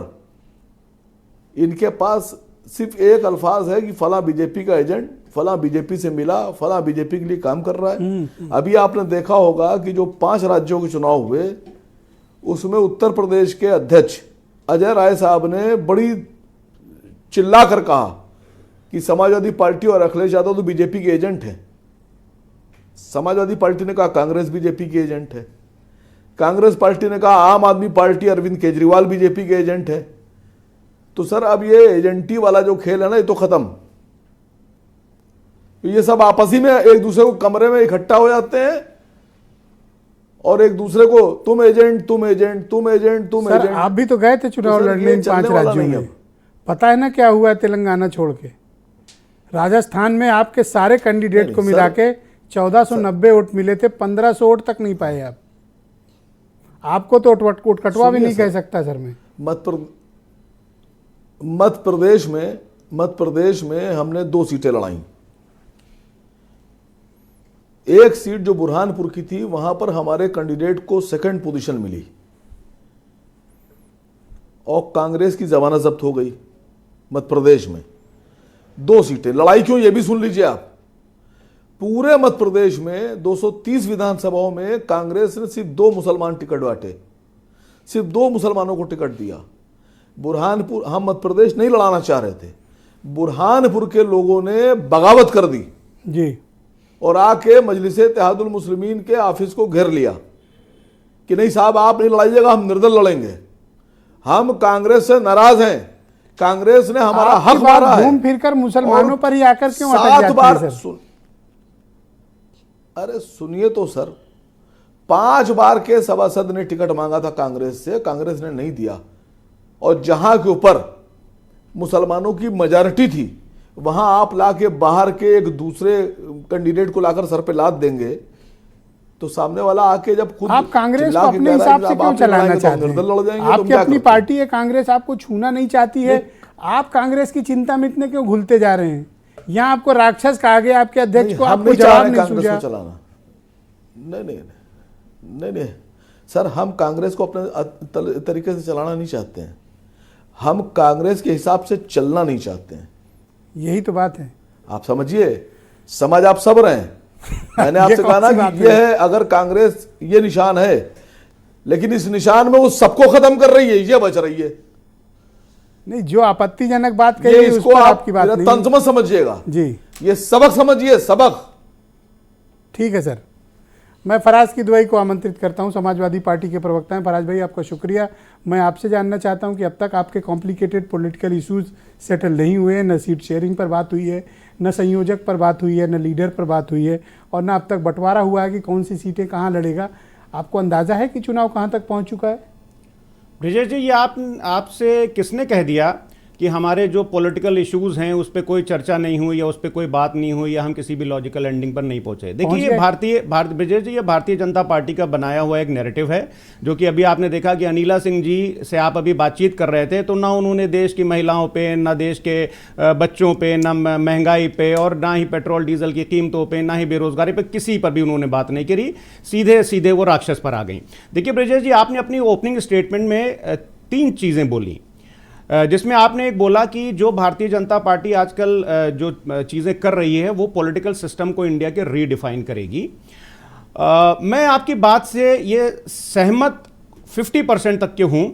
इनके पास सिर्फ एक अल्फाज है कि फला बीजेपी का एजेंट, फला बीजेपी से मिला, फला बीजेपी के लिए काम कर रहा है। अभी आपने देखा होगा कि जो 5 राज्यों के चुनाव हुए उसमें उत्तर प्रदेश के अध्यक्ष अजय राय साहब ने बड़ी चिल्लाकर कहा कि समाजवादी पार्टी और अखिलेश यादव तो बीजेपी के एजेंट हैं। समाजवादी पार्टी ने कहा कांग्रेस बीजेपी के एजेंट है, कांग्रेस पार्टी ने कहा आम आदमी पार्टी अरविंद केजरीवाल बीजेपी के एजेंट है। तो सर अब ये एजेंटी वाला जो खेल है ना, ये तो खत्म। ये सब आपस ही में एक दूसरे को कमरे में इकट्ठा हो जाते हैं और एक दूसरे को तुम एजेंट तुम एजेंट तुम एजेंट तुम सर एजेंट। आप भी तो गए थे चुनाव लड़ने इन 5 राज्यों में, पता है ना क्या हुआ है तेलंगाना छोड़ के? राजस्थान में आपके सारे कैंडिडेट को मिला के 1490 वोट मिले थे, 1500 वोट तक नहीं पाए आप। आपको तो कटवा भी नहीं कह सकता सर मैं। मध्य प्रदेश में हमने 2 सीटें लड़ाई। एक सीट जो बुरहानपुर की थी, वहां पर हमारे कैंडिडेट को 2nd पोजीशन मिली और कांग्रेस की जमानत जब्त हो गई। मध्य प्रदेश में 2 सीटें लड़ाई क्यों, ये भी सुन लीजिए आप। पूरे मध्य प्रदेश में 230 विधानसभाओं में कांग्रेस ने सिर्फ 2 मुसलमान टिकट बांटे, सिर्फ 2 मुसलमानों को टिकट दिया। बुरहानपुर, हम मध्य प्रदेश नहीं लड़ाना चाह रहे थे, बुरहानपुर के लोगों ने बगावत कर दी जी और आके मजलिस इत्तेहादुल मुस्लिमीन के ऑफिस को घेर लिया कि नहीं साहब आप नहीं लड़ाइएगा, हम निर्दल लड़ेंगे, हम कांग्रेस से नाराज हैं, कांग्रेस ने हमारा हक मारा है। घूम फिर कर मुसलमानों पर ही आकर क्यों अटक 7 जाती बार है सर? अरे सुनिए तो सर, 5 बार के सभासद ने टिकट मांगा था कांग्रेस से, कांग्रेस ने नहीं दिया। और जहां के ऊपर मुसलमानों की मेजॉरिटी थी, वहां आप लाके बाहर के एक दूसरे कैंडिडेट को लाकर सर पे लाद देंगे तो सामने वाला आके जब खुद आप कांग्रेस को चिल्ला के अपने कह रहा है हिसाब कि से आप क्यों नहीं चलाना लड़ाएंगे तो हम चाहते निर्दल लड़ जाएंगे, हैं? तुम आपकी क्या अपनी करते हो? पार्टी है कांग्रेस, आपको छूना नहीं चाहती है। आप कांग्रेस की चिंता में इतने क्यों घुलते जा रहे हैं? यहाँ आपको राक्षस कहा गया, आपके अध्यक्ष को हम आपको नहीं चाह जवाब रहे नहीं कांग्रेस सूझा। को चलाना। नहीं सर, हम कांग्रेस को अपने तरीके से चलाना नहीं चाहते हैं, हम कांग्रेस के हिसाब से चलना नहीं चाहते हैं। यही तो बात है। आप समझिए, समझ आप सब रहे हैं। मैंने ये आपसे कौन कहा सी ना बात कि ये है, अगर कांग्रेस ये निशान है, लेकिन इस निशान में वो सबको खत्म कर रही है, ये बच रही है। नहीं, जो आपत्तिजनक बात कही ये उस इसको पर आप आपकी बात नहीं तंज मत समझिएगा जी। ये सबक समझिए, सबक। ठीक है सर, मैं फराज की दुआई को आमंत्रित करता हूं। समाजवादी पार्टी के प्रवक्ता हैं फराज भाई, आपका शुक्रिया। मैं आपसे जानना चाहता हूं कि अब तक आपके कॉम्प्लिकेटेड पॉलिटिकल इश्यूज सेटल नहीं हुए हैं, न सीट शेयरिंग पर बात हुई है, न संयोजक पर बात हुई है, न लीडर पर बात हुई है, और न अब तक बंटवारा हुआ है कि कौन सी सीटें कहाँ लड़ेगा। आपको अंदाज़ा है कि चुनाव कहाँ तक पहुँच चुका है? ब्रिजेश जी, ये आपसे किसने कह दिया कि हमारे जो पॉलिटिकल इश्यूज हैं उस पर कोई चर्चा नहीं हुई या उस पर कोई बात नहीं हुई या हम किसी भी लॉजिकल एंडिंग पर नहीं पहुंचे? देखिए, ये ब्रिजेश जी, ये भारतीय जनता पार्टी का बनाया हुआ एक नैरेटिव है, जो कि अभी आपने देखा कि अनिला सिंह जी से आप अभी बातचीत कर रहे थे, तो ना उन्होंने देश की महिलाओं पे, ना देश के बच्चों पे, ना महंगाई पे, और ना ही पेट्रोल डीजल की कीमतों पे, ना ही बेरोजगारी पे, किसी पर भी उन्होंने बात नहीं करी। सीधे सीधे वो राक्षस पर आ गई। देखिए ब्रिजेश जी, आपने अपनी ओपनिंग स्टेटमेंट में 3 चीज़ें बोली, जिसमें आपने एक बोला कि जो भारतीय जनता पार्टी आजकल जो चीज़ें कर रही है वो पॉलिटिकल सिस्टम को इंडिया के रीडिफाइन करेगी। मैं आपकी बात से ये सहमत 50% तक के हूं,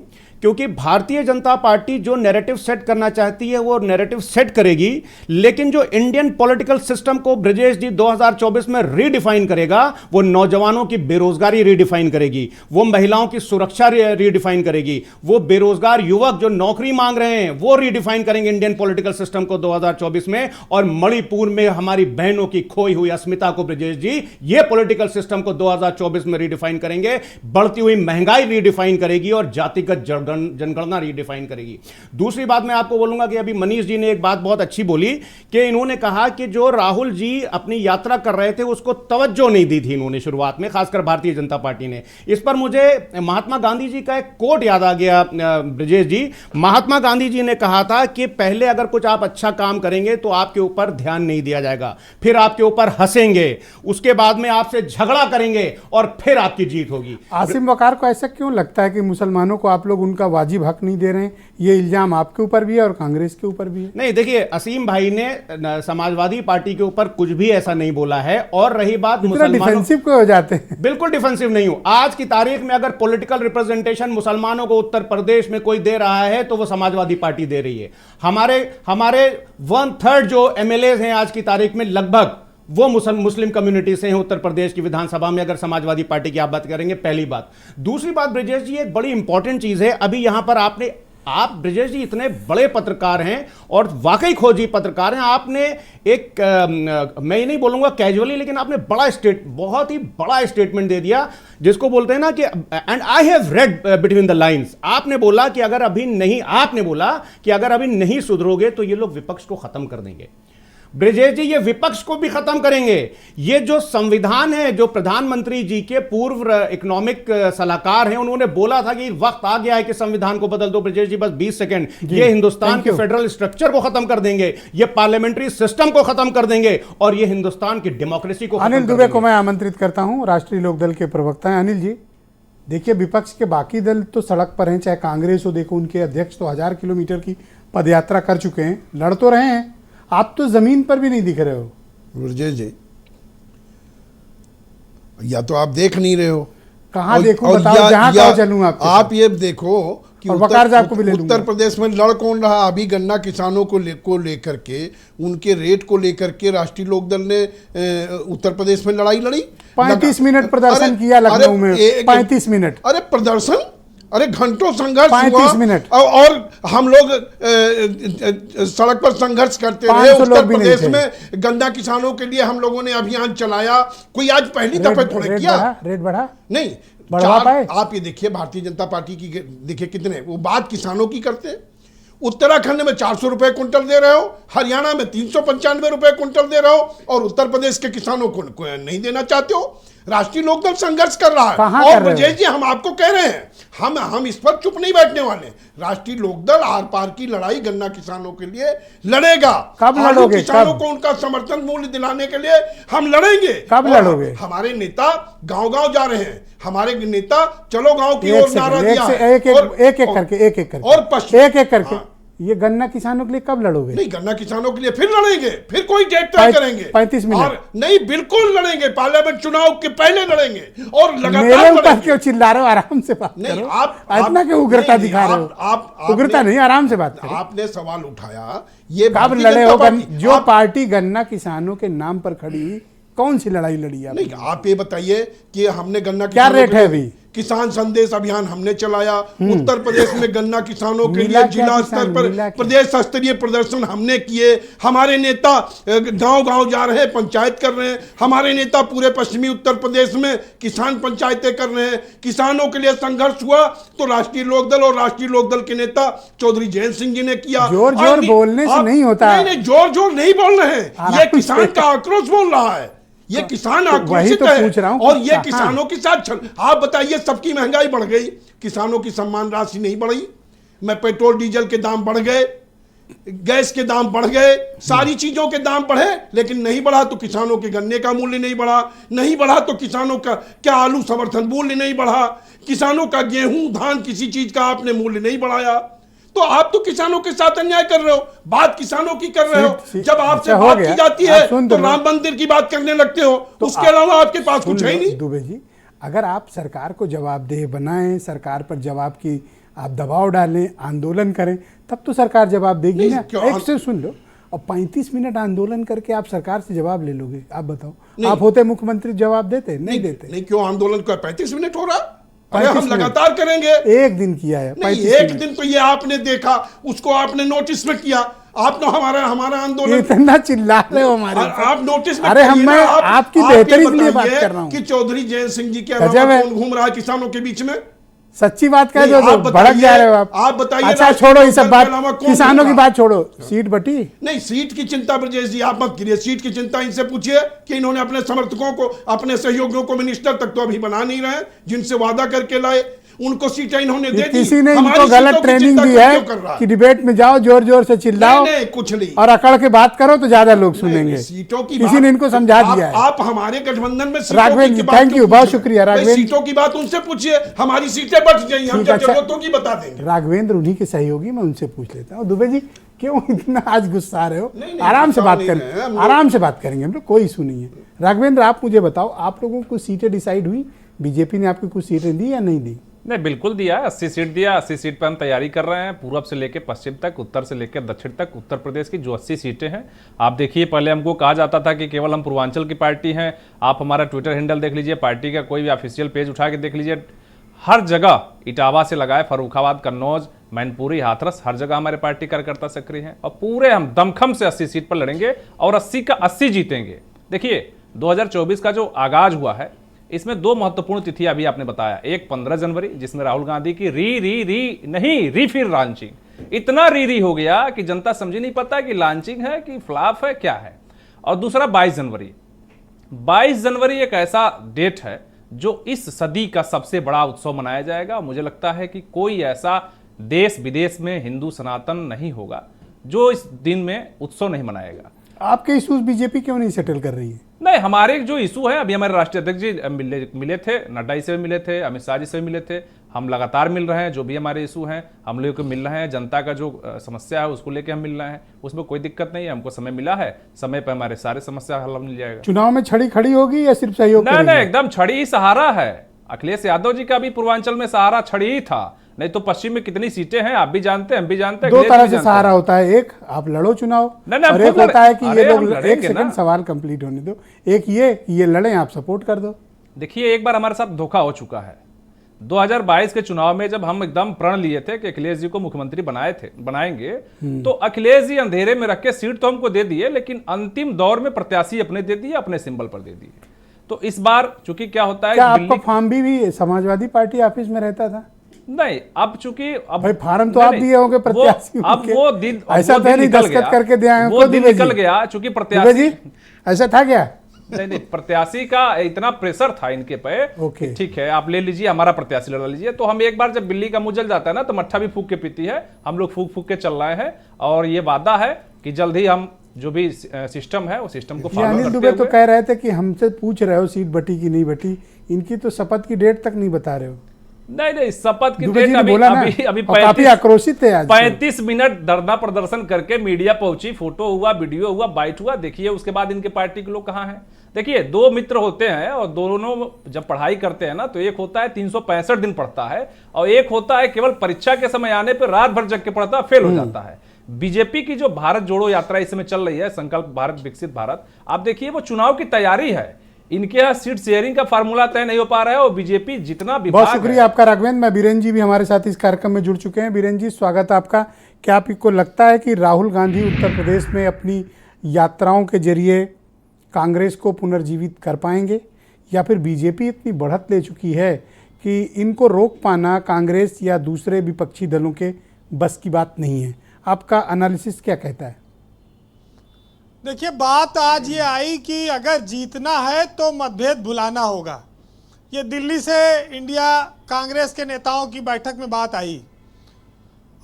क्योंकि भारतीय जनता पार्टी जो नैरेटिव सेट करना चाहती है वो नैरेटिव सेट करेगी, लेकिन जो इंडियन पॉलिटिकल सिस्टम को ब्रिजेश जी 2024 में रीडिफाइन करेगा, वो नौजवानों की बेरोजगारी रीडिफाइन करेगी, वो महिलाओं की सुरक्षा रीडिफाइन करेगी, वो बेरोजगार युवक जो नौकरी मांग रहे हैं वो रीडिफाइन करेंगे इंडियन पॉलिटिकल सिस्टम को 2024 में। और मणिपुर में हमारी बहनों की खोई हुई अस्मिता को ब्रिजेश जी ये पॉलिटिकल सिस्टम को 2024 में रीडिफाइन करेंगे। बढ़ती हुई महंगाई रीडिफाइन करेगी और जातिगत जनगणना रीडिफाइन करेगी। दूसरी बात मैं आपको बोलूंगा कि अभी मनीष जी ने एक बात बहुत अच्छी बोली कि इन्होंने कहा कि जो राहुल जी अपनी यात्रा कर रहे थे उसको तवज्जो नहीं दी थी इन्होंने शुरुआत में, खासकर भारतीय जनता पार्टी ने। इस पर मुझे महात्मा गांधी जी का एक कोट याद आ गया ब्रिजेश जी। महात्मा गांधी जी ने कहा था कि पहले अगर कुछ आप अच्छा काम करेंगे तो आपके ऊपर ध्यान नहीं दिया जाएगा, फिर आपके ऊपर हंसेंगे, उसके बाद में आपसे झगड़ा करेंगे और फिर आपकी जीत होगी। आसिम वकार को ऐसा क्यों लगता है कि मुसलमानों को आप लोग उनका वाजिब हक नहीं दे रहे हैं, ये इल्जाम आपके ऊपर भी है और कांग्रेस के ऊपर भी है। नहीं, देखिए, असीम भाई ने समाजवादी पार्टी के ऊपर कुछ भी ऐसा नहीं बोला है। और रही बात मुसलमानों, डिफेंसिव क्यों हो जाते हैं? बिल्कुल डिफेंसिव नहीं हूं। आज की तारीख में अगर पॉलिटिकल रिप्रेजेंटेशन मुसलमानों को उत्तर प्रदेश में कोई दे रहा है तो वो समाजवादी पार्टी दे रही है। हमारे 1/3 जो एमएलए हैं आज की तारीख में लगभग वो मुस्लिम कम्युनिटी से हैं उत्तर प्रदेश की विधानसभा में, अगर समाजवादी पार्टी की आप बात करेंगे। पहली बात। दूसरी बात ब्रिजेश जी, एक बड़ी इंपॉर्टेंट चीज है। अभी यहां पर आप ब्रिजेश जी इतने बड़े पत्रकार हैं और वाकई खोजी पत्रकार हैं। आपने एक मैं ये नहीं बोलूंगा कैजुअली, लेकिन आपने बहुत ही बड़ा स्टेटमेंट दे दिया, जिसको बोलते हैं ना कि and I have read between the lines. आपने बोला कि अगर अभी नहीं सुधरोगे तो ये लोग विपक्ष को खत्म कर देंगे। ब्रिजेश जी, ये विपक्ष को भी खत्म करेंगे। ये जो संविधान है, जो प्रधानमंत्री जी के पूर्व इकोनॉमिक सलाहकार हैं, उन्होंने बोला था कि वक्त आ गया है कि संविधान को बदल दो। ब्रिजेश जी, बस 20 सेकंड। ये हिंदुस्तान के फेडरल स्ट्रक्चर को खत्म कर देंगे, ये पार्लियामेंट्री सिस्टम को खत्म कर देंगे और ये हिंदुस्तान की डेमोक्रेसी को। अनिल दुबे को मैं आमंत्रित करता हूं, राष्ट्रीय लोकदल के प्रवक्ता हैं। अनिल जी, देखिए, विपक्ष के बाकी दल तो सड़क पर हैं, चाहे कांग्रेस हो, देखो उनके अध्यक्ष तो 1000 किलोमीटर की पदयात्रा कर चुके हैं, लड़ तो रहे हैं। आप तो जमीन पर भी नहीं दिख रहे हो। ब्रजेश जी, या तो आप देख नहीं रहे हो। कहाँ देखूं, बताओ, जहां कहो चलूं आपके आप ये देखो कि उत्तर प्रदेश में लड़ कौन रहा। अभी गन्ना किसानों को लेकर के, उनके रेट को लेकर के राष्ट्रीय लोकदल ने उत्तर प्रदेश में लड़ाई लड़ी। 35 मिनट प्रदर्शन किया लखनऊ में। 35 मिनट। अरे प्रदर्शन, अरे घंटों संघर्ष 35 मिनट। और हम लोग सड़क पर संघर्ष करते रहे। उत्तर प्रदेश में गन्ना किसानों के लिए हम लोगों ने अभियान चलाया। कोई आज पहली दफे थोड़े किया। रेट बढ़ा नहीं, आप ये देखिए, भारतीय जनता पार्टी की देखिए कितने वो बात किसानों की करते हैं। उत्तराखंड में 400 रुपए क्विंटल दे रहे हो, हरियाणा में 395 रुपए क्विंटल दे रहे हो, और उत्तर प्रदेश के किसानों को नहीं देना चाहते हो। राष्ट्रीय लोकदल संघर्ष कर रहा है। और ब्रजेश जी, हम आपको कह रहे हैं, हम इस पर चुप नहीं बैठने वाले। राष्ट्रीय लोकदल आर पार की लड़ाई गन्ना किसानों के लिए लड़ेगा। कब लड़ोगे? किसानों को उनका समर्थन मूल्य दिलाने के लिए हम लड़ेंगे। कब लड़ोगे? हमारे नेता गांव-गांव जा रहे हैं। हमारे नेता चलो गांव की ओर नारा दिया है। एक एक करके ये गन्ना किसानों के लिए कब लड़ोगे? नहीं, गन्ना किसानों के लिए फिर लड़ेंगे, फिर कोई डेट तय करेंगे। 35 मिनट। और नहीं, बिल्कुल लड़ेंगे, पार्लियामेंट चुनाव के पहले लड़ेंगे और लगातार लड़ेंगे। क्यों चिल्ला रहे हो? आराम से बात नहीं, करो। आप इतना क्यों उग्रता दिखा रहे हो? आप उग्रता नहीं, आराम से बात करो। आपने सवाल उठाया, ये कब लड़े हो? जो पार्टी गन्ना किसानों के नाम पर खड़ी, कौन सी लड़ाई लड़ी है? नहीं, आप ये बताइए कि हमने गन्ना क्या रेट है अभी? किसान संदेश अभियान हमने चलाया। उत्तर प्रदेश में गन्ना किसानों के लिए जिला स्तर पर प्रदेश स्तरीय प्रदर्शन हमने किए। हमारे नेता गांव-गांव जा रहे हैं, पंचायत कर रहे हैं। हमारे नेता पूरे पश्चिमी उत्तर प्रदेश में किसान पंचायतें कर रहे हैं। किसानों के लिए संघर्ष हुआ तो राष्ट्रीय लोकदल और राष्ट्रीय लोकदल के नेता चौधरी जयंत सिंह जी ने किया। जोर बोलने से नहीं होता। नहीं, जोर नहीं बोल रहे हैं, ये किसान का आक्रोश बोल रहा है। ये किसान आक्रोशित है और ये किसानों के साथ आप बताइए, सबकी महंगाई बढ़ गई, किसानों की सम्मान राशि नहीं बढ़ी। मैं पेट्रोल डीजल के दाम बढ़ गए, गैस के दाम बढ़ गए, सारी चीजों के दाम बढ़े, लेकिन नहीं बढ़ा तो किसानों के गन्ने का मूल्य नहीं बढ़ा, नहीं बढ़ा तो किसानों का क्या आलू समर्थन मूल्य नहीं बढ़ा, किसानों का गेहूं धान किसी चीज का आपने मूल्य नहीं बढ़ाया। तो आप तो किसानों के साथ अन्याय कर रहे हो, बात किसानों की कर रहे हो। जब आपसे बात की जाती है तो राम मंदिर की बात करने लगते हो, उसके अलावा आपके पास कुछ है ही नहीं। दुबे जी, अगर आप सरकार को जवाबदेह बनाएं, सरकार पर जवाब की आप दबाव डालें, आंदोलन करें, तब तो सरकार जवाब देगी ना। एक से सुन लो, और 35 मिनट आंदोलन करके आप सरकार से जवाब ले लोगे? आप बताओ, आप होते मुख्यमंत्री जवाब देते? नहीं देते। नहीं, क्यों आंदोलन का 35 मिनट हो रहा? अरे हम लगातार करेंगे। एक दिन किया है? नहीं, एक दिन तो ये आपने देखा, उसको आपने नोटिस में किया। आप तो हमारा आंदोलन इतना चिल्ला रहे हो हमारे, आप नोटिस में। अरे मैं आपकी बेहतरी के लिए बात कर रहा हूँ कि चौधरी जयंत सिंह जी के अलावा कौन घूम रहा है किसानों के बीच में? सच्ची बात कह जो भड़क जा रहे हो आप बताइए। अच्छा छोड़ो ये सब बात, किसानों की बात छोड़ो, सीट बटी नहीं। सीट की चिंता ब्रजेश जी आप मत करिए, सीट की चिंता इनसे पूछिए कि इन्होंने अपने समर्थकों को, अपने सहयोगियों को मिनिस्टर तक तो अभी बना नहीं रहे, जिनसे वादा करके लाए। उनको सीटें इन्होंने दे दी। किसी ने हमारी इनको गलत सीटों की ट्रेनिंग चिंता दी क्यों है कर रहा कि डिबेट में जाओ, जोर जोर से चिल्लाओ, नहीं, कुछ नहीं, और अकड़ के बात करो तो ज्यादा लोग सुनेंगे। सीटों की किसी ने इनको समझा दिया है। आप हमारे गठबंधन में सीटों राघवेंद्र की जी, बात थैंक क्यों यू, पूछ बहुत रहे हैं? शुक्रिया भाई, राघवेंद्र। सीटों की बात उनसे पूछिए, हमारी सीटें बच जाएंगी, हम ठीक, जब अच्छा। जरूरतों की बता देंगे। राघवेंद्र उन्हीं के सहयोगी, मैं उनसे पूछ लेता हूँ। दुबे जी, क्यों इतना आज गुस्सा रहे हो? नहीं, आराम से गुस्सा बात नहीं करें, है, हम लोग- आराम से बात करेंगे हम लोग, कोई इशू नहीं है। राघवेंद्र, आप मुझे बताओ, आप लोगों को सीटें डिसाइड हुई? बीजेपी ने आपको कुछ सीटें दी या नहीं दी? नहीं, बिल्कुल दिया है, 80 सीट दिया। 80 सीट पर हम तैयारी कर रहे हैं, पूर्व से लेकर पश्चिम तक, उत्तर से लेकर दक्षिण तक। उत्तर प्रदेश की जो 80 सीटें हैं, आप देखिए, पहले हमको कहा जाता था कि केवल हम पूर्वांचल की पार्टी हैं। आप हमारा ट्विटर हैंडल देख लीजिए, पार्टी का कोई भी ऑफिशियल पेज उठा के देख लीजिए, हर जगह इटावा से लगाए फर्रुखाबाद, कन्नौज, मैनपुरी, हाथरस, हर जगह हमारे पार्टी कार्यकर्ता सक्रिय हैं और पूरे हम दमखम से 80 सीट पर लड़ेंगे और 80 का 80 जीतेंगे। देखिए, 2024 का जो आगाज हुआ है, इसमें दो महत्वपूर्ण तिथि अभी आपने बताया। एक 15 जनवरी, जिसमें राहुल गांधी की री फिर लॉन्चिंग, इतना री हो गया कि जनता समझ नहीं पाता कि लॉन्चिंग है कि फ्लॉप है, क्या है। और दूसरा 22 जनवरी। 22 जनवरी एक ऐसा डेट है जो इस सदी का सबसे बड़ा उत्सव मनाया जाएगा। मुझे लगता है कि कोई ऐसा देश विदेश में हिंदू सनातन नहीं होगा जो इस दिन में उत्सव नहीं मनाएगा। आपके इश्यूज बीजेपी क्यों नहीं सेटल कर रही है? नहीं, हमारे जो इशू है, अभी हमारे राष्ट्रीय अध्यक्ष जी मिले थे, नड्डा जी से भी मिले थे, अमित शाह जी से भी मिले थे। हम लगातार मिल रहे हैं, जो भी हमारे इशू हैं हम लोग को मिल रहे हैं। जनता का जो समस्या है उसको लेके हम मिल रहे हैं, उसमें कोई दिक्कत नहीं है। हमको समय मिला है, समय पर हमारे सारे समस्या हल मिल जाएगा। चुनाव में छड़ी खड़ी होगी या सिर्फ सहयोग? नहीं, एकदम छड़ी ही सहारा है। अखिलेश यादव जी का भी पूर्वांचल में सहारा छड़ी ही था, नहीं तो पश्चिम में कितनी सीटें हैं आप भी जानते हैं, हम भी जानते हैं। दो तरह से सहारा होता है, एक आप लड़ो चुनाव, और एक होता है कि ये लोग, एक सेकंड सवाल कंप्लीट होने दो, एक ये लड़े आप सपोर्ट कर दो। देखिए, एक बार हमारे साथ धोखा हो चुका है। 2022 के चुनाव में जब हम एकदम प्रण लिए थे कि अखिलेश जी को मुख्यमंत्री बनाएंगे, तो अखिलेश जी अंधेरे में रख के सीट तो हमको दे दिए, लेकिन अंतिम दौर में प्रत्याशी अपने दे दिए, अपने सिंबल पर दे दिए। तो इस बार चूंकि क्या होता है, क्या आपका फार्म भी समाजवादी पार्टी ऑफिस में रहता था? नहीं, अब चूंकि अब भाई फार्म तो आप दिए होंगे प्रत्याशी, अब वो दिन ऐसा तो नहीं दस्तखत करके दे आए, वो दिन निकल गया चूंकि प्रत्याशी, ऐसा था क्या? नहीं, प्रत्याशी का इतना प्रेशर था इनके पे। ठीक है, आप ले लीजिए, हमारा प्रत्याशी लड़ा लीजिए। तो हम एक बार, जब बिल्ली का मुंह जल जाता है ना, तो मट्ठा भी फूक के पीती है। हम लोग फूक फूक के चल रहे हैं और ये वादा है कि जल्द ही हम जो भी सिस्टम है वो सिस्टम को फॉलो करते हुए। अनिल दुबे तो कह रहे थे कि हमसे पूछ रहे हो सीट बटी की नहीं बटी, इनकी तो शपथ की डेट तक नहीं बता रहे हो। नहीं, शपथ की डेट अभी काफी आक्रोशित थे आज। 35 मिनट धरना प्रदर्शन करके मीडिया पहुंची, फोटो हुआ, वीडियो हुआ, बाइट हुआ। देखिए उसके बाद इनके पार्टी के लोग कहां हैं। देखिए, दो मित्र होते हैं और दोनों जब पढ़ाई करते हैं ना, तो एक होता है 365 दिन पढ़ता है और एक होता है केवल परीक्षा के समय आने पर रात भर जग के पढ़ता है, फेल हो जाता है। बीजेपी की जो भारत जोड़ो यात्रा इस समय चल रही है, संकल्प भारत विकसित भारत, आप देखिए वो चुनाव की तैयारी है। इनके यहाँ सीट शेयरिंग का फार्मूला तय नहीं हो पा रहा है और बीजेपी जितना विभाग। बहुत शुक्रिया आपका राघवेंद्र। मैं बीरेन जी भी हमारे साथ इस कार्यक्रम में जुड़ चुके हैं। बीरेन जी, स्वागत है आपका। क्या आपको लगता है कि राहुल गांधी उत्तर प्रदेश में अपनी यात्राओं के जरिए कांग्रेस को पुनर्जीवित कर पाएंगे, या फिर बीजेपी इतनी बढ़त ले चुकी है कि इनको रोक पाना कांग्रेस या दूसरे विपक्षी दलों के बस की बात नहीं है? आपका एनालिसिस क्या कहता है? देखिए, बात आज ये आई कि अगर जीतना है तो मतभेद भुलाना होगा। ये दिल्ली से इंडिया कांग्रेस के नेताओं की बैठक में बात आई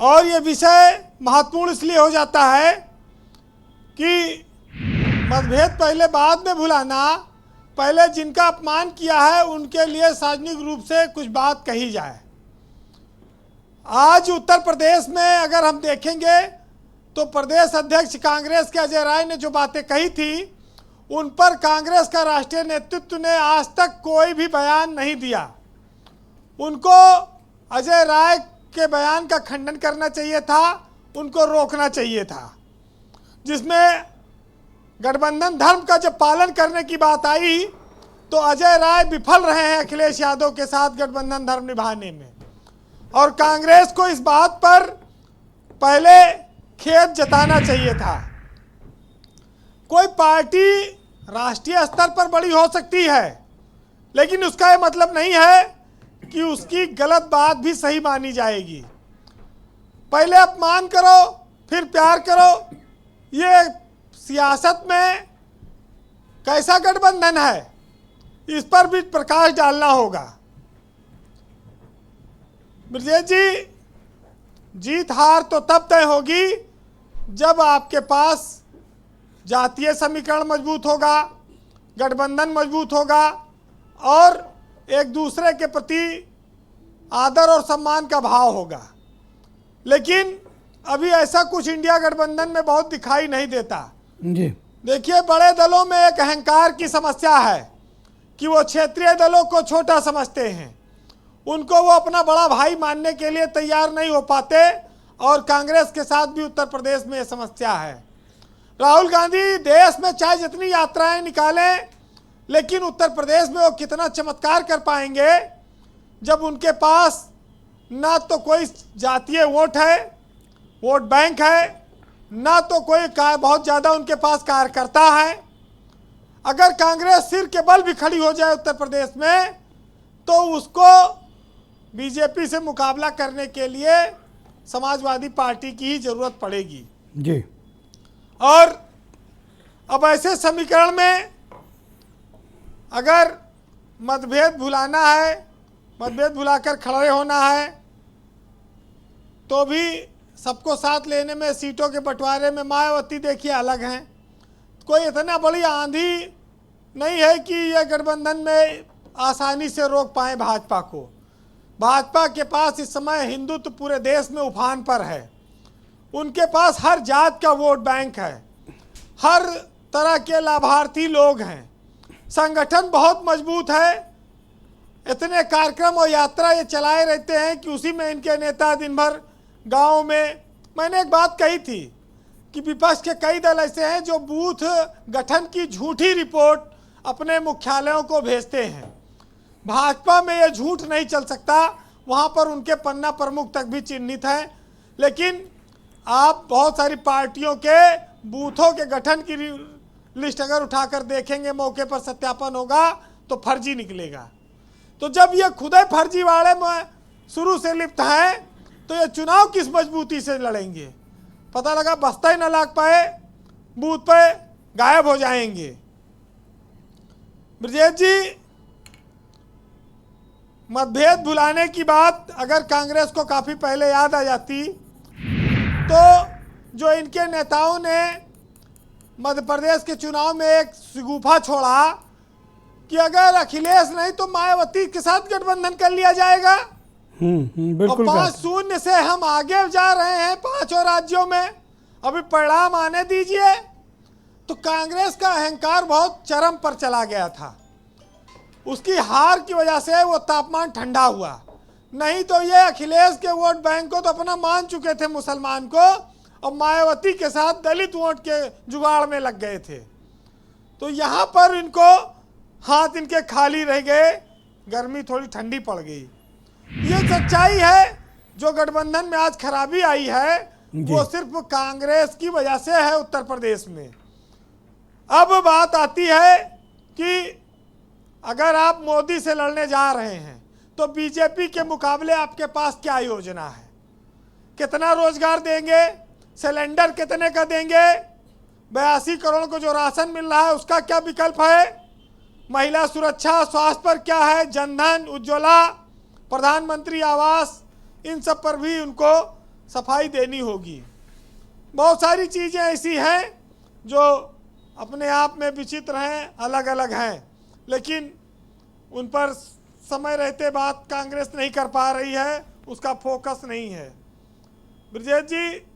और ये विषय महत्वपूर्ण इसलिए हो जाता है कि मतभेद पहले बाद में भुलाना, पहले जिनका अपमान किया है उनके लिए सार्वजनिक रूप से कुछ बात कही जाए। आज उत्तर प्रदेश में अगर हम देखेंगे तो प्रदेश अध्यक्ष कांग्रेस के अजय राय ने जो बातें कही थी, उन पर कांग्रेस का राष्ट्रीय नेतृत्व ने आज तक कोई भी बयान नहीं दिया। उनको अजय राय के बयान का खंडन करना चाहिए था, उनको रोकना चाहिए था। जिसमें गठबंधन धर्म का जब पालन करने की बात आई तो अजय राय विफल रहे हैं अखिलेश यादव के साथ गठबंधन धर्म निभाने में, और कांग्रेस को इस बात पर पहले खेद जताना चाहिए था। कोई पार्टी राष्ट्रीय स्तर पर बड़ी हो सकती है, लेकिन उसका ये मतलब नहीं है कि उसकी गलत बात भी सही मानी जाएगी। पहले अपमान करो फिर प्यार करो, ये सियासत में कैसा गठबंधन है, इस पर भी प्रकाश डालना होगा। ब्रजेश जी, जीत हार तो तब तय होगी जब आपके पास जातीय समीकरण मजबूत होगा, गठबंधन मजबूत होगा और एक दूसरे के प्रति आदर और सम्मान का भाव होगा। लेकिन अभी ऐसा कुछ इंडिया गठबंधन में बहुत दिखाई नहीं देता जी। देखिए, बड़े दलों में एक अहंकार की समस्या है कि वो क्षेत्रीय दलों को छोटा समझते हैं, उनको वो अपना बड़ा भाई मानने के लिए तैयार नहीं हो पाते, और कांग्रेस के साथ भी उत्तर प्रदेश में ये समस्या है। राहुल गांधी देश में चाहे जितनी यात्राएं निकालें, लेकिन उत्तर प्रदेश में वो कितना चमत्कार कर पाएंगे जब उनके पास ना तो कोई जातीय वोट है, वोट बैंक है, ना तो कोई बहुत ज़्यादा उनके पास कार्यकर्ता है। अगर कांग्रेस सिर के बल भी खड़ी हो जाए उत्तर प्रदेश में, तो उसको बीजेपी से मुकाबला करने के लिए समाजवादी पार्टी की ही जरूरत पड़ेगी जी। और अब ऐसे समीकरण में अगर मतभेद भुलाना है, मतभेद भुलाकर खड़े होना है, तो भी सबको साथ लेने में, सीटों के बंटवारे में मायावती देखिए अलग हैं। कोई इतना बड़ी आंधी नहीं है कि यह गठबंधन में आसानी से रोक पाए भाजपा को। भाजपा के पास इस समय हिंदुत्व पूरे देश में उफान पर है, उनके पास हर जात का वोट बैंक है, हर तरह के लाभार्थी लोग हैं, संगठन बहुत मजबूत है, इतने कार्यक्रम और यात्रा ये चलाए रहते हैं कि उसी में इनके नेता दिन भर गाँव में। मैंने एक बात कही थी कि विपक्ष के कई दल ऐसे हैं जो बूथ गठन की झूठी रिपोर्ट अपने मुख्यालयों को भेजते हैं। भाजपा में ये झूठ नहीं चल सकता, वहाँ पर उनके पन्ना प्रमुख तक भी चिन्हित हैं। लेकिन आप बहुत सारी पार्टियों के बूथों के गठन की लिस्ट अगर उठाकर देखेंगे, मौके पर सत्यापन होगा तो फर्जी निकलेगा। तो जब ये खुदे फर्जी वाले में शुरू से लिप्त हैं, तो ये चुनाव किस मजबूती से लड़ेंगे? पता लगा बस्ता ही न लाग पाए, बूथ पे गायब हो जाएंगे। ब्रजेश जी, मतभेद भुलाने की बात अगर कांग्रेस को काफी पहले याद आ जाती, तो जो इनके नेताओं ने मध्य प्रदेश के चुनाव में एक शगुफा छोड़ा कि अगर अखिलेश नहीं तो मायावती के साथ गठबंधन कर लिया जाएगा। बिल्कुल। 5-0 से हम आगे जा रहे हैं 5 राज्यों में, अभी परिणाम आने दीजिए। तो कांग्रेस का अहंकार बहुत चरम पर चला गया था, उसकी हार की वजह से वो तापमान ठंडा हुआ। नहीं तो ये अखिलेश के वोट बैंक को तो अपना मान चुके थे मुसलमान को, और मायावती के साथ दलित वोट के जुगाड़ में लग गए थे। तो यहाँ पर इनको हाथ इनके खाली रह गए, गर्मी थोड़ी ठंडी पड़ गई। ये सच्चाई है। जो गठबंधन में आज खराबी आई है वो सिर्फ कांग्रेस की वजह से है उत्तर प्रदेश में। अब बात आती है कि अगर आप मोदी से लड़ने जा रहे हैं तो बीजेपी के मुकाबले आपके पास क्या योजना है? कितना रोजगार देंगे? सिलेंडर कितने का देंगे? 82 करोड़ को जो राशन मिल रहा है उसका क्या विकल्प है? महिला सुरक्षा, स्वास्थ्य पर क्या है? जनधन, उज्ज्वला, प्रधानमंत्री आवास, इन सब पर भी उनको सफाई देनी होगी। बहुत सारी चीज़ें ऐसी हैं जो अपने आप में विचित्र हैं, अलग अलग हैं, लेकिन उन पर समय रहते बात कांग्रेस नहीं कर पा रही है, उसका फोकस नहीं है। ब्रजेश जी,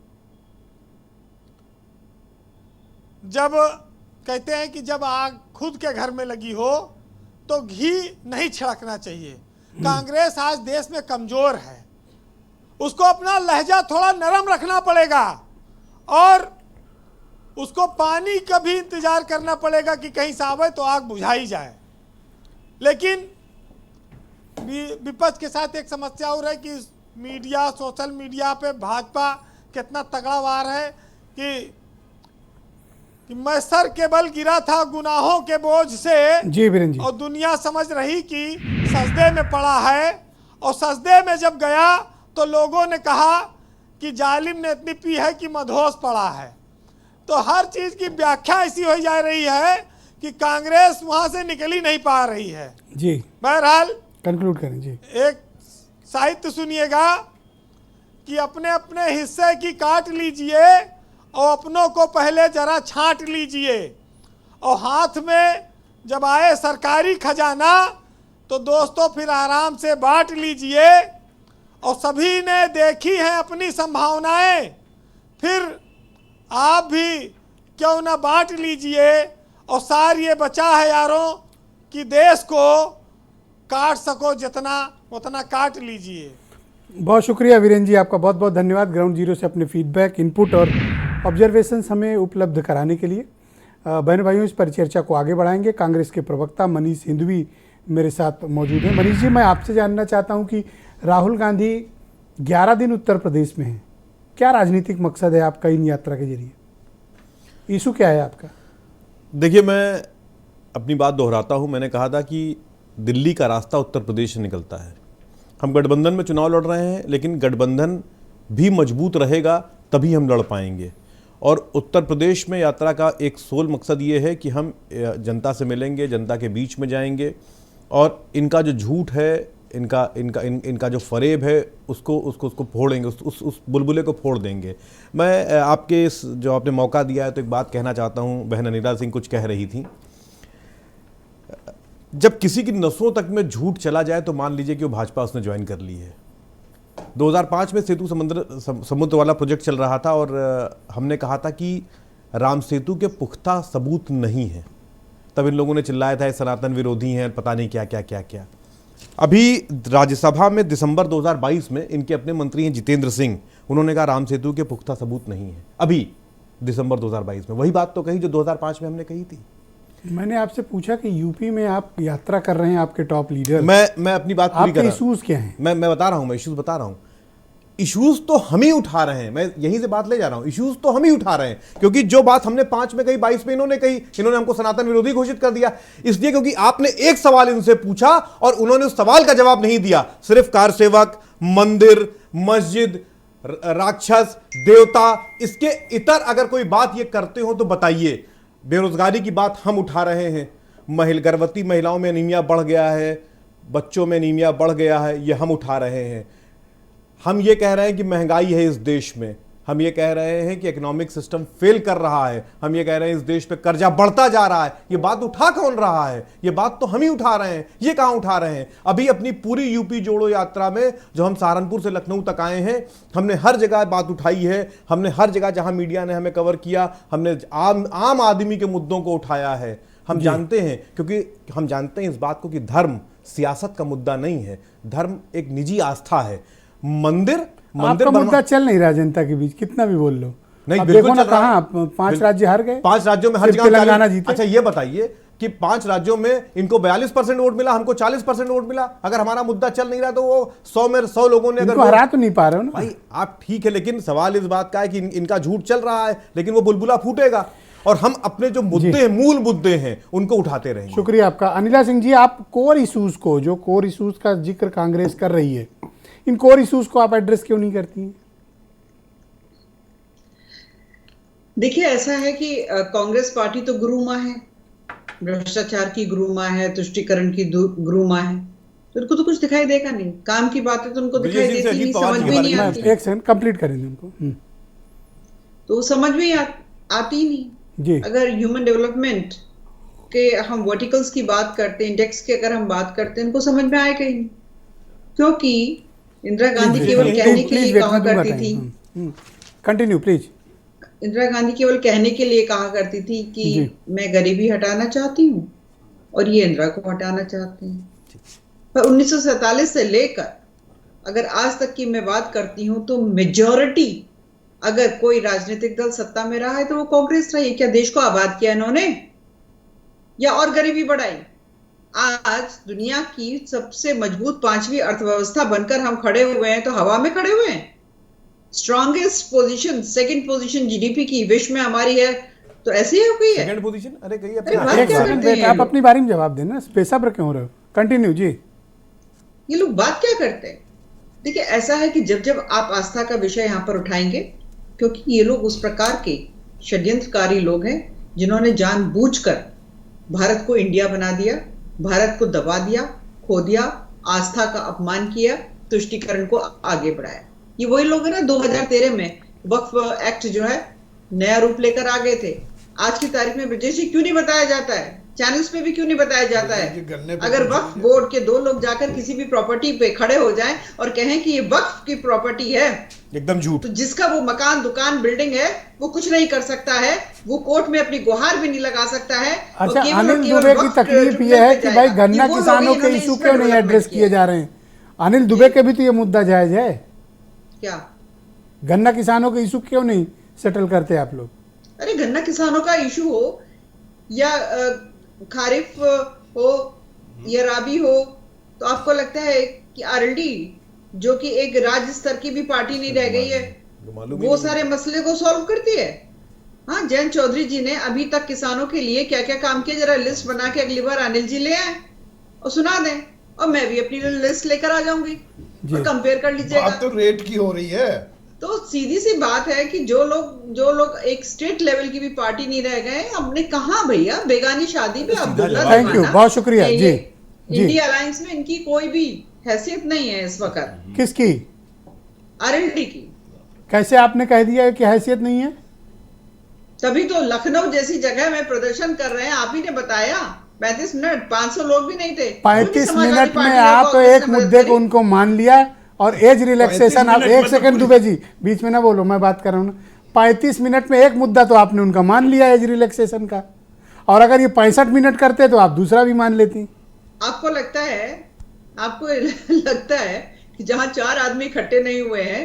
जब कहते हैं कि जब आग खुद के घर में लगी हो तो घी नहीं छिड़कना चाहिए। कांग्रेस आज देश में कमजोर है, उसको अपना लहजा थोड़ा नरम रखना पड़ेगा और उसको पानी का भी इंतजार करना पड़ेगा कि कहीं से आवे तो आग बुझाई जाए। लेकिन विपक्ष के साथ एक समस्या और है कि मीडिया, सोशल मीडिया पे भाजपा कितना तगड़ा वार है कि मैं सर के बल गिरा था गुनाहों के बोझ से, जी वीरेंद्र जी, और दुनिया समझ रही कि सजदे में पड़ा है, और सजदे में जब गया तो लोगों ने कहा कि जालिम ने इतनी पी है कि मधोश पड़ा है। तो हर चीज की व्याख्या ऐसी हो जा रही है कि कांग्रेस वहां से निकल ही नहीं पा रही है। जी, बहरहाल कंक्लूड करें जी। एक साहित्य सुनिएगा कि अपने अपने हिस्से की काट लीजिए और अपनों को पहले जरा छांट लीजिए, और हाथ में जब आए सरकारी खजाना तो दोस्तों फिर आराम से बांट लीजिए। और सभी ने देखी हैं अपनी संभावनाएं, फिर आप भी क्यों ना बांट लीजिए। और सार ये बचा है यारों कि देश को काट सको जितना उतना काट लीजिए। बहुत शुक्रिया वीरेंद्र जी, आपका बहुत बहुत धन्यवाद ग्राउंड जीरो से अपने फीडबैक, इनपुट और ऑब्जर्वेशंस हमें उपलब्ध कराने के लिए। बहन भाइयों, इस परिचर्चा को आगे बढ़ाएंगे। कांग्रेस के प्रवक्ता मनीष हिंदवी मेरे साथ मौजूद हैं। मनीष जी, मैं आपसे जानना चाहता हूं कि राहुल गांधी 11 दिन उत्तर प्रदेश में हैं, क्या राजनीतिक मकसद है आपका इन यात्रा के जरिए? इशू क्या है आपका? देखिए, मैं अपनी बात दोहराता हूं। मैंने कहा था कि दिल्ली का रास्ता उत्तर प्रदेश से निकलता है। हम गठबंधन में चुनाव लड़ रहे हैं, लेकिन गठबंधन भी मजबूत रहेगा तभी हम लड़ पाएंगे। और उत्तर प्रदेश में यात्रा का एक सोल मकसद ये है कि हम जनता से मिलेंगे, जनता के बीच में जाएंगे और इनका जो झूठ है, इनका जो फरेब है, उसको फोड़ेंगे, उस बुलबुले को फोड़ देंगे। मैं आपके इस जो आपने मौका दिया है तो एक बात कहना चाहता हूँ। बहन अनिला सिंह कुछ कह रही थी, जब किसी की नसों तक में झूठ चला जाए तो मान लीजिए कि वो भाजपा उसने ज्वाइन कर ली है। 2005 में सेतु समुद्र वाला प्रोजेक्ट चल रहा था और हमने कहा था कि राम सेतु के पुख्ता सबूत नहीं है। तब इन लोगों ने चिल्लाया था सनातन विरोधी हैं, पता नहीं क्या क्या क्या क्या। अभी राज्यसभा में दिसंबर 2022 में इनके अपने मंत्री हैं जितेंद्र सिंह, उन्होंने कहा राम सेतु के पुख्ता सबूत नहीं है। अभी दिसंबर 2022 में वही बात तो कही जो 2005 में हमने कही थी। मैंने आपसे पूछा कि यूपी में आप यात्रा कर रहे हैं, आपके टॉप लीडर, मैं अपनी बात पूरी कर रहा हूं। इश्यूज क्या हैं? मैं बता रहा हूं, मैं इश्यूज बता रहा हूं। इश्यूज तो हम ही उठा रहे हैं, मैं यहीं से बात ले जा रहा हूं। इश्यूज तो हम ही उठा रहे हैं, क्योंकि जो बात हमने 5 में कही 22 में इन्होंने कही। इन्होंने हमको सनातन विरोधी घोषित कर दिया, इसलिए क्योंकि आपने एक सवाल इनसे पूछा और उन्होंने उस सवाल का जवाब नहीं दिया। सिर्फ कार सेवक, मंदिर, मस्जिद, राक्षस, देवता, इसके इतर अगर कोई बात ये करते हो तो बताइए। बेरोजगारी की बात हम उठा रहे हैं, गर्भवती महिलाओं में एनीमिया बढ़ गया है, बच्चों में एनीमिया बढ़ गया है, ये हम उठा रहे हैं। हम ये कह रहे हैं कि महंगाई है इस देश में, हम ये कह रहे हैं कि इकोनॉमिक सिस्टम फेल कर रहा है, हम ये कह रहे हैं इस देश पे कर्जा बढ़ता जा रहा है। ये बात उठा कौन रहा है? ये बात तो हम ही उठा रहे हैं। ये कहां उठा रहे हैं? अभी अपनी पूरी यूपी जोड़ो यात्रा में जो हम सहारनपुर से लखनऊ तक आए हैं, हमने हर जगह बात उठाई है। हमने हर जगह जहां मीडिया ने हमें कवर किया, हमने आम आदमी के मुद्दों को उठाया है। हम जानते हैं, क्योंकि हम जानते हैं इस बात को कि धर्म सियासत का मुद्दा नहीं है, धर्म एक निजी आस्था है। मंदिर आपका मुद्दा चल नहीं रहा जनता के बीच, कितना भी बोल लो। नहीं, देखो ना कहां 5 राज्य हार गए, 5 राज्यों में हर जगह तेलंगाना जीते। अच्छा ये बताइए कि 5 राज्यों में इनको 42% वोट मिला, हमको 40% वोट मिला। अगर हमारा मुद्दा चल नहीं रहा तो वो 100 में 100 लोगों ने अगर हरा तो नहीं पा रहे हो ना भाई। आप ठीक है, लेकिन सवाल इस बात का है कि इनका झूठ चल रहा है, लेकिन वो बुलबुला फूटेगा और हम अपने जो मुद्दे हैं, मूल मुद्दे हैं, उनको उठाते रहेंगे। शुक्रिया आपका। अनिला सिंह जी, आप कोर इशूज को, जो कोर इशूज का जिक्र कांग्रेस कर रही है, इन कोर इशूज को आप एड्रेस क्यों नहीं करती हैं? देखिए, ऐसा है कि कांग्रेस पार्टी तो गुरु माँ है, भ्रष्टाचार की गुरु माँ है, तुष्टीकरण की गुरु माँ है, तो उनको तो कुछ दिखाई देगा नहीं। काम की बातें तो उनको दिखाई देती नहीं, समझ में नहीं आती। एक सेकंड कंप्लीट करेंगे उनको, तो समझ में आती नहीं जी। अगर ह्यूमन डेवलपमेंट के हम वर्टिकल्स की बात करते हैं, इंडेक्स की अगर हम बात करते हैं, उनको समझ में आएगा ही नहीं। क्योंकि इंदिरा गांधी केवल कहने के लिए कहा करती थी, कंटिन्यू प्लीज। इंदिरा गांधी केवल कहने के लिए कहा करती थी कि मैं गरीबी हटाना चाहती हूँ, और ये इंदिरा को हटाना चाहते हैं। पर 1947 से लेकर अगर आज तक की मैं बात करती हूँ तो मेजॉरिटी अगर कोई राजनीतिक दल सत्ता में रहा है तो वो कांग्रेस रही। क्या देश को आबाद किया इन्होंने या और गरीबी बढ़ाई? आज दुनिया की सबसे मजबूत 5वीं अर्थव्यवस्था बनकर हम खड़े हुए हैं, तो हवा में खड़े हुए हैं। Strongest position, second position GDP की विश्व में हमारी है, तो ऐसी है कोई है सेकंड पोजीशन? अरे कहिए आप अपनी बारी में जवाब देना, पैसा पर क्यों हो रहे हो? कंटिन्यू जी। ये लोग बात क्या करते हैं? देखिए, ऐसा है कि जब जब आप आस्था का विषय यहाँ पर उठाएंगे, क्योंकि ये लोग उस प्रकार के षड्यंत्रकारी लोग हैं जिन्होंने जानबूझकर भारत को इंडिया बना दिया, भारत को दबा दिया, खो दिया, आस्था का अपमान किया, तुष्टीकरण को आगे बढ़ाया। ये वही लोग है ना 2013 में वक्फ एक्ट जो है नया रूप लेकर आ गए थे। आज की तारीख में ब्रजेश जी क्यों नहीं बताया जाता है, चैनल्स पे भी क्यों नहीं बताया जाता है? अगर वक्फ बोर्ड के 2 लोग जाकर किसी भी प्रॉपर्टी पे खड़े हो जाएं और कहें कि ये वक्फ की प्रॉपर्टी है, एकदम झूठ, तो जिसका वो मकान, दुकान, बिल्डिंग है वो कुछ नहीं कर सकता है, वो कोर्ट में अपनी गुहार भी नहीं लगा सकता है। अच्छा, अनिल दुबे की तकलीफ ये है कि भाई गन्ना किसानों के इशू क्यों नहीं एड्रेस किए जा रहे हैं? अनिल दुबे के भी तो ये मुद्दा जायज है क्या? गन्ना किसानों के इशू क्यों नहीं सेटल करते आप लोग? अरे गन्ना किसानों का इशू हो या खारिफ हो या राबी हो, तो आपको लगता है कि आरएलडी जो कि एक राज्य स्तर की भी पार्टी नहीं रह गई है, वो सारे मसले को सॉल्व करती है? हाँ, जयंत चौधरी जी ने अभी तक किसानों के लिए क्या क्या काम किया, जरा लिस्ट बना के अगली बार अनिल जी ले आए और सुना दें, और मैं भी अपनी लिस्ट लेकर आ जाऊंगी और कंपेयर कर लीजिएगा। बात तो रेट की हो रही है, तो सीधी सी बात है कि जो लोग एक स्टेट लेवल की भी पार्टी नहीं रह गए, हमने कहा भैया बेगानी शादी पे अब्दुल्ला, थैंक यू, बहुत शुक्रिया जी। इंडिया अलायंस में इनकी कोई भी हैसियत नहीं है इस वक्त। किसकी? आरएलडी की। कैसे आपने कह दिया कि हैसियत नहीं है? तभी तो लखनऊ जैसी जगह में प्रदर्शन कर रहे हैं, आप ही ने बताया। 35 मिनट, 500 लोग भी नहीं थे। 35 मिनट में आप एक मुद्दे को उनको मान लिया और एज रिलैक्सेशन। आप 1 सेकंड दुबे जी बीच में ना बोलो, मैं बात कर रहा हूँ ना। 35 मिनट में एक मुद्दा तो आपने उनका मान लिया एज रिलैक्सेशन का, और अगर ये 65 मिनट करते तो आप दूसरा भी मान लेती। आपको लगता है कि जहां 4 आदमी इकट्ठे नहीं हुए हैं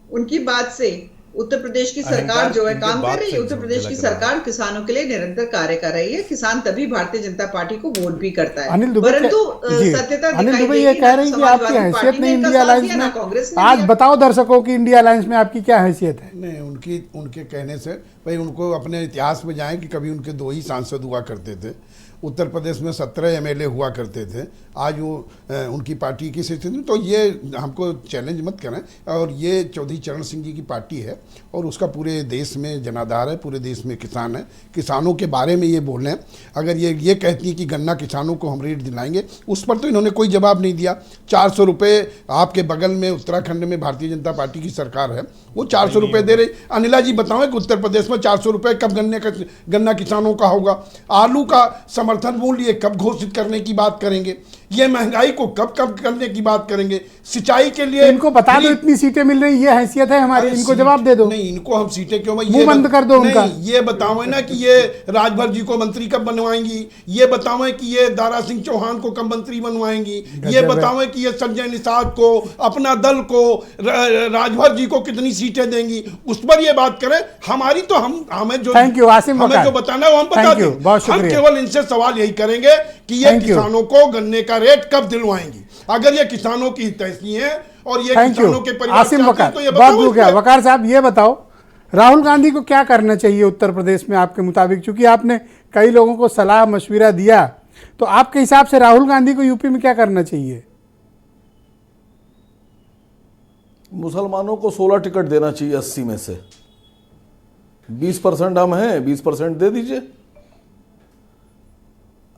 उनकी बात से उत्तर प्रदेश की सरकार जो है काम कर रही है? उत्तर प्रदेश की सरकार किसानों के लिए निरंतर कार्य कर रही है। किसान तभी भारतीय जनता पार्टी को वोट भी करता है। परंतु सत्यता अनिल दुबे ये कह रहे हैं कि आपकी हैसियत नहीं इंडिया अलायंस में। आज बताओ दर्शकों की इंडिया अलायंस में आपकी क्या हैसियत है? नहीं, उनके कहने से भाई उनको अपने इतिहास में जाएं कि कभी उनके 2 ही सांसद हुआ करते थे। उत्तर प्रदेश में 17 एमएलए हुआ करते थे, आज वो उनकी पार्टी की स्थिति में, तो ये हमको चैलेंज मत करें। और ये चौधरी चरण सिंह जी की पार्टी है और उसका पूरे देश में जनाधार है, पूरे देश में किसान है। किसानों के बारे में ये बोल रहे हैं। अगर ये कहती है कि गन्ना किसानों को हम रेट दिलाएंगे, उस पर तो इन्होंने कोई जवाब नहीं दिया। 400 रुपये आपके बगल में उत्तराखंड में भारतीय जनता पार्टी की सरकार है, वो 400 रुपये दे रही। अनिला जी बताओ कि उत्तर प्रदेश में 400 रुपये कब गन्ना किसानों का होगा? आलू का समर्थन मूल्य कब घोषित करने की बात करेंगे? ये महंगाई को कब करने की बात करेंगे? सिंचाई के लिए इनको बता दो इतनी सीटें मिल रही, ये हैसियत है हमारी, इनको जवाब दे दो। नहीं, इनको हम सीटें क्यों? मुंह बंद कर दो उनका। ये बताओ ना कि ये राजभर जी को मंत्री कब बनवाएंगी? ये बताओ कि ये दारा सिंह चौहान को कब मंत्री बनवाएंगी? ये बताओ कि ये संजय निषाद को, अपना दल को, राजभर जी को कितनी सीटें देंगी? उस पर ये बात करें। हमारी तो हमें जो जो बताना वो हम बता दें। हम केवल इनसे सवाल यही करेंगे कि ये किसानों को गन्ने का रेट कब दिलवाएंगी? अगर ये किसानों की हितैषी है और ये किसानों के परिवार आसिम वकार, तो ये बहुत गया। वकार साहब ये बताओ, राहुल गांधी को क्या करना चाहिए उत्तर प्रदेश में आपके मुताबिक? चूंकि आपने कई लोगों को सलाह मशविरा दिया, तो आपके हिसाब से राहुल गांधी को यूपी में क्या करना चाहिए? मुसलमानों को 16 टिकट देना चाहिए 80 में से। 20% हम हैं, 20% दे दीजिए।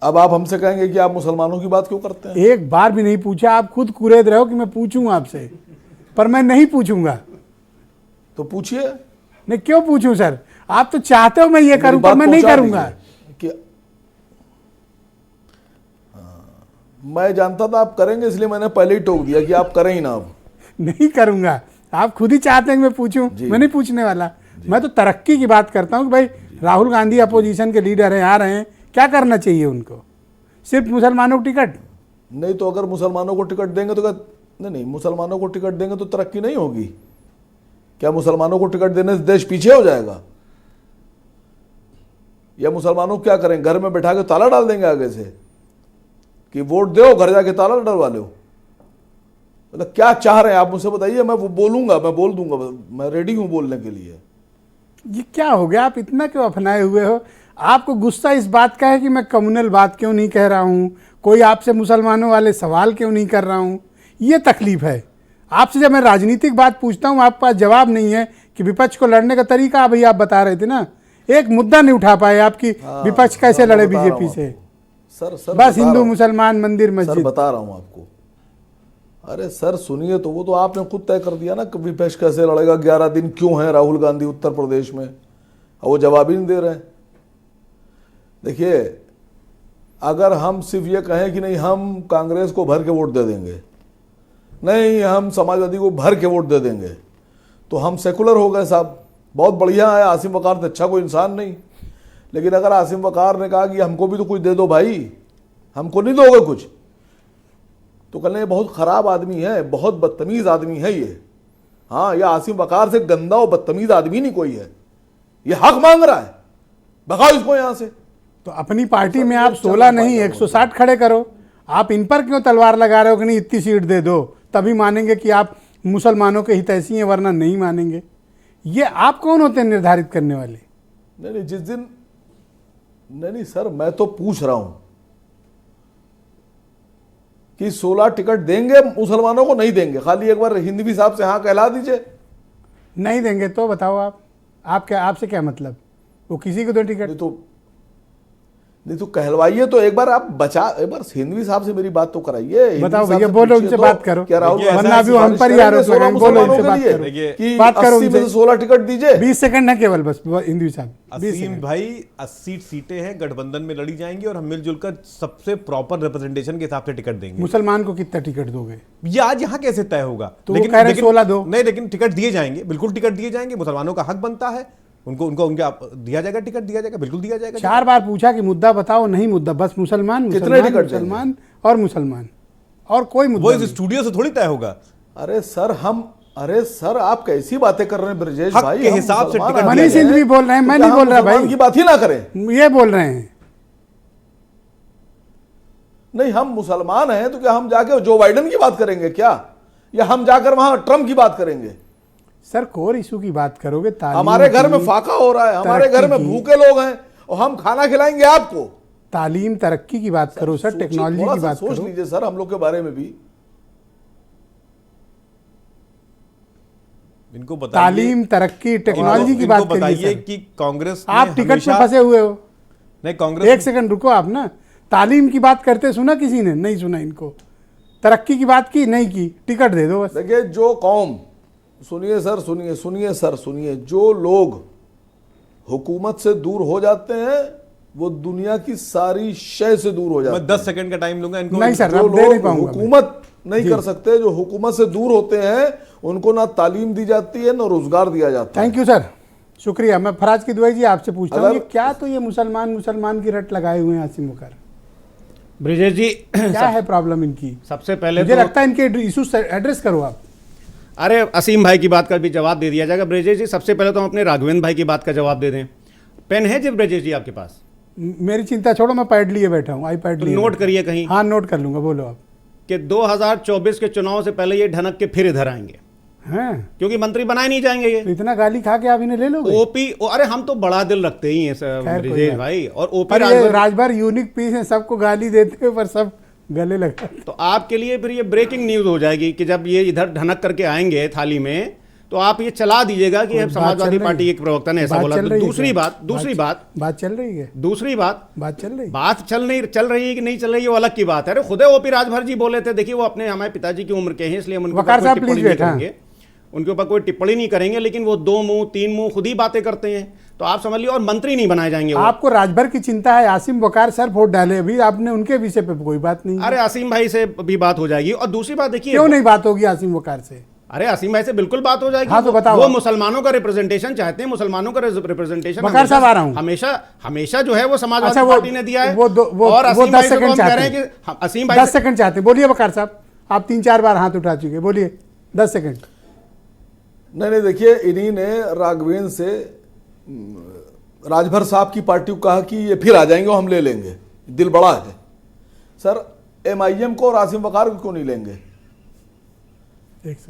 अब आप हमसे कहेंगे कि आप मुसलमानों की बात क्यों करते हैं? एक बार भी नहीं पूछा, आप खुद कुरेद रहे हो कि मैं पूछूं आपसे, पर मैं नहीं पूछूंगा। तो पूछिए। नहीं, क्यों पूछूं सर? आप तो चाहते हो मैं ये करूं, पर मैं नहीं करूंगा। मैं जानता था आप करेंगे, इसलिए मैंने पहले ही टोक दिया कि आप करें ही ना। अब नहीं करूंगा। आप खुद ही चाहते हैं कि मैं पूछूं, मैं नहीं पूछने वाला। मैं तो तरक्की की बात करता हूं कि भाई राहुल गांधी अपोजिशन के लीडर हैं, आ रहे हैं, क्या करना चाहिए उनको? सिर्फ मुसलमानों को टिकट नहीं, तो अगर मुसलमानों को टिकट देंगे तो नहीं, मुसलमानों को टिकट देंगे तो तरक्की नहीं होगी क्या? मुसलमानों को टिकट देने से देश पीछे हो जाएगा? या मुसलमानों को क्या करें, घर में बैठा के ताला डाल देंगे आगे से कि वोट दो, घर जाके ताला डलवा लो? मतलब क्या चाह रहे हैं आप मुझसे बताइए। मैं बोलूंगा, मैं बोल दूंगा, मैं रेडी हूं बोलने के लिए। ये क्या हो गया? आप इतना क्यों अपनाए हुए हो? आपको गुस्सा इस बात का है कि मैं कम्युनल बात क्यों नहीं कह रहा हूँ, कोई आपसे मुसलमानों वाले सवाल क्यों नहीं कर रहा हूँ? ये तकलीफ है आपसे। जब मैं राजनीतिक बात पूछता हूँ आपके पास जवाब नहीं है कि विपक्ष को लड़ने का तरीका अभी आप बता रहे थे ना, एक मुद्दा नहीं उठा पाए आपकी विपक्ष कैसे लड़े बीजेपी से। सर बस हिंदू मुसलमान मंदिर मस्जिद बता रहा हूँ आपको। अरे सर सुनिए, तो वो तो आपने खुद तय कर दिया ना कि विपक्ष कैसे लड़ेगा, 11 दिन क्यों है राहुल गांधी उत्तर प्रदेश में, और वो जवाब ही नहीं दे रहे हैं। देखिए, अगर हम सिर्फ ये कहें कि नहीं हम कांग्रेस को भर के वोट दे देंगे, नहीं हम समाजवादी को भर के वोट दे देंगे, तो हम सेकुलर हो गए साहब। बहुत बढ़िया है, आसिम वकार तो अच्छा कोई इंसान नहीं, लेकिन अगर आसिम वकार ने कहा कि हमको भी तो कुछ दे दो भाई, हमको नहीं दोगे कुछ, तो कहने बहुत खराब आदमी है, बहुत बदतमीज आदमी है ये। हाँ, ये आसिम वकार से गंदा और बदतमीज आदमी नहीं कोई है, ये हक मांग रहा है, भगाओ इसको यहां से। तो अपनी पार्टी में आप 16 नहीं 160 खड़े करो, आप इन पर क्यों तलवार लगा रहे हो कि नहीं इतनी सीट दे दो, तभी मानेंगे कि आप मुसलमानों के हितैषी हैं, वरना नहीं मानेंगे। ये आप कौन होते हैं निर्धारित करने वाले? नहीं जिस दिन नहीं सर, मैं तो पूछ रहा हूं कि 16 टिकट देंगे मुसलमानों को, नहीं देंगे? खाली एक बार हिंदवी साहब से हाँ कहला दीजिए। नहीं देंगे तो बताओ आप क्या, आपसे क्या मतलब? वो किसी को दो टिकट नहीं तो कहलवाइए, तो एक बार आप एक बार हिंदवी साहब से मेरी बात तो कराइए। बताओ भैया, बोलो उनसे बात करो, क्या राहुल वरना अभी हम पर ही आरोप लगाएंगे। बोलो उनसे बात करो कि बात करो 80 में से 16 टिकट दीजिए। 20 सेकंड है केवल, बस हिंदवी साहब। असीम भाई 80 सीटें हैं, गठबंधन में लड़ी जाएंगी और हम मिलजुल कर सबसे प्रॉपर रिप्रेजेंटेशन के हिसाब से टिकट देंगे। मुसलमान को कितना टिकट दोगे? ये आज यहाँ कैसे तय होगा? तो वो कह रहे 16 दो। नहीं, लेकिन टिकट दिए जाएंगे, बिल्कुल टिकट दिए जाएंगे, मुसलमानों का हक बनता है, उनको उनके दिया जाएगा, टिकट दिया जाएगा, बिल्कुल दिया जाएगा। 4 बार पूछा कि मुद्दा बताओ, नहीं मुद्दा, बस मुसलमान कितने टिकट मुसलमान और मुसलमान, और कोई मुद्दा वो इस स्टूडियो से थोड़ी तय होगा। अरे सर आप कैसी बातें कर रहे हैं ब्रजेश भाई? के हिसाब से टिकट मनीष सिंघवी बोल रहे हैं, मैं नहीं बोल रहा भाई की बात ही ना करें, ये बोल रहे हैं। नहीं हम मुसलमान हैं तो क्या हम जाके जो बाइडेन की बात करेंगे क्या, या हम जाकर वहां ट्रम्प की बात करेंगे? सर कोर इशू की बात करोगे? हमारे घर में फाका हो रहा है, हमारे घर में भूखे लोग हैं और हम खाना खिलाएंगे आपको? तालीम तरक्की की बात करो सर, टेक्नोलॉजी की बात सोच करो। लीजिए सर हम लोग के बारे में भी। इनको बताइए, तालीम तरक्की टेक्नोलॉजी की बात बताइए कि कांग्रेस आप टिकट पे फंसे हुए हो। नहीं, कांग्रेस एक सेकंड रुको आप ना, तालीम की बात करते सुना किसी ने? नहीं सुना इनको। तरक्की की बात की नहीं की, टिकट दे दो बस। देखिए जो कौम, सुनिए सर, सुनिए, जो लोग हुकूमत से दूर हो जाते हैं वो दुनिया की सारी शय से दूर हो जाते हैं। मैं 10 सेकंड का टाइम लूंगा इनको। नहीं सर, जो लोग हुकूमत नहीं कर सकते, जो हुकूमत से दूर होते हैं, उनको ना तालीम दी जाती है ना रोजगार दिया जाता है। थैंक यू सर, शुक्रिया। मैं फराज किदवई जी आपसे पूछता हूँ, क्या तो ये मुसलमान की रट लगाए हुए हैं आसिम वकार? ब्रिजेश जी क्या है प्रॉब्लम इनकी? सबसे पहले मुझे तो लगता है इनके इशूज एड्रेस करो आप। अरे असीम भाई की बात का भी जवाब दे दिया जाएगा। ब्रिजेश जी सबसे पहले तो हम अपने राघवेंद्र भाई की बात का जवाब दे दें। पेन है जी ब्रिजेश जी आपके पास? मेरी चिंता छोड़ो, मैं पैड लिए बैठा हूँ, आईपैड लिए। नोट करिए कहीं। हाँ नोट कर लूंगा, बोलो आप। कि 2024 के चुनाव से पहले ये ढनक के फिर इधर आएंगे, हैं? क्योंकि मंत्री बनाए नहीं जाएंगे ये। तो इतना गाली खा के आप इन्हें ले लोगे? ओपी अरे हम तो बड़ा दिल रखते ही हैं ब्रिजेश भाई। और ओपी राजभर यूनिक पीस है, सबको गाली देते हैं पर सब गले लगा। तो आपके लिए फिर ये ब्रेकिंग न्यूज हो जाएगी कि जब ये इधर ढनक करके आएंगे थाली में, तो आप ये चला दीजिएगा कि समाजवादी पार्टी के प्रवक्ता ने ऐसा बोला। दूसरी बात बात चल रही है। दूसरी बात चल रही है कि नहीं चल रही है वो अलग की बात है। अरे खुद ओपी राजभर जी बोले थे, देखिए वो अपने हमारे पिताजी की उम्र के हैं, इसलिए हम उनके ऊपर कोई टिप्पणी नहीं करेंगे, लेकिन वो 2 मुंह 3 मुंह खुद ही बातें करते हैं, तो आप समझ लीजिए और मंत्री नहीं बनाए जाएंगे। आपको राजभर की चिंता है, आसिम वकार सर वोट डाले, अभी आपने उनके विषय पे कोई बात नहीं। अरे आसिम भाई से भी बात हो जाएगी। और दूसरी बात देखिए, क्यों नहीं बात होगी आसिम वकार से? अरे आसिम भाई से बिल्कुल बात हो जाएगी। हाँ तो बताओ। वो मुसलमानों का रिप्रेजेंटेशन चाहते हैं, मुसलमानों का रिप्रेजेंटेशन वकार साहब आ रहा हूं। हमेशा जो है वो समाजवादी पार्टी ने दिया है। और 10 सेकंड चाहते हैं। असीम भाई 10 सेकंड चाहते हैं, बोलिए वकार साहब। आप 3-4 बार हाथ उठा चुके, बोलिए 10 सेकंड। नहीं देखिए, इन्हीं ने राघवेंद्र से राजभर साहब की पार्टी को कहा कि ये फिर आ जाएंगे और हम ले लेंगे, दिल बड़ा है। सर MIM को और आसिम वकार को क्यों नहीं लेंगे?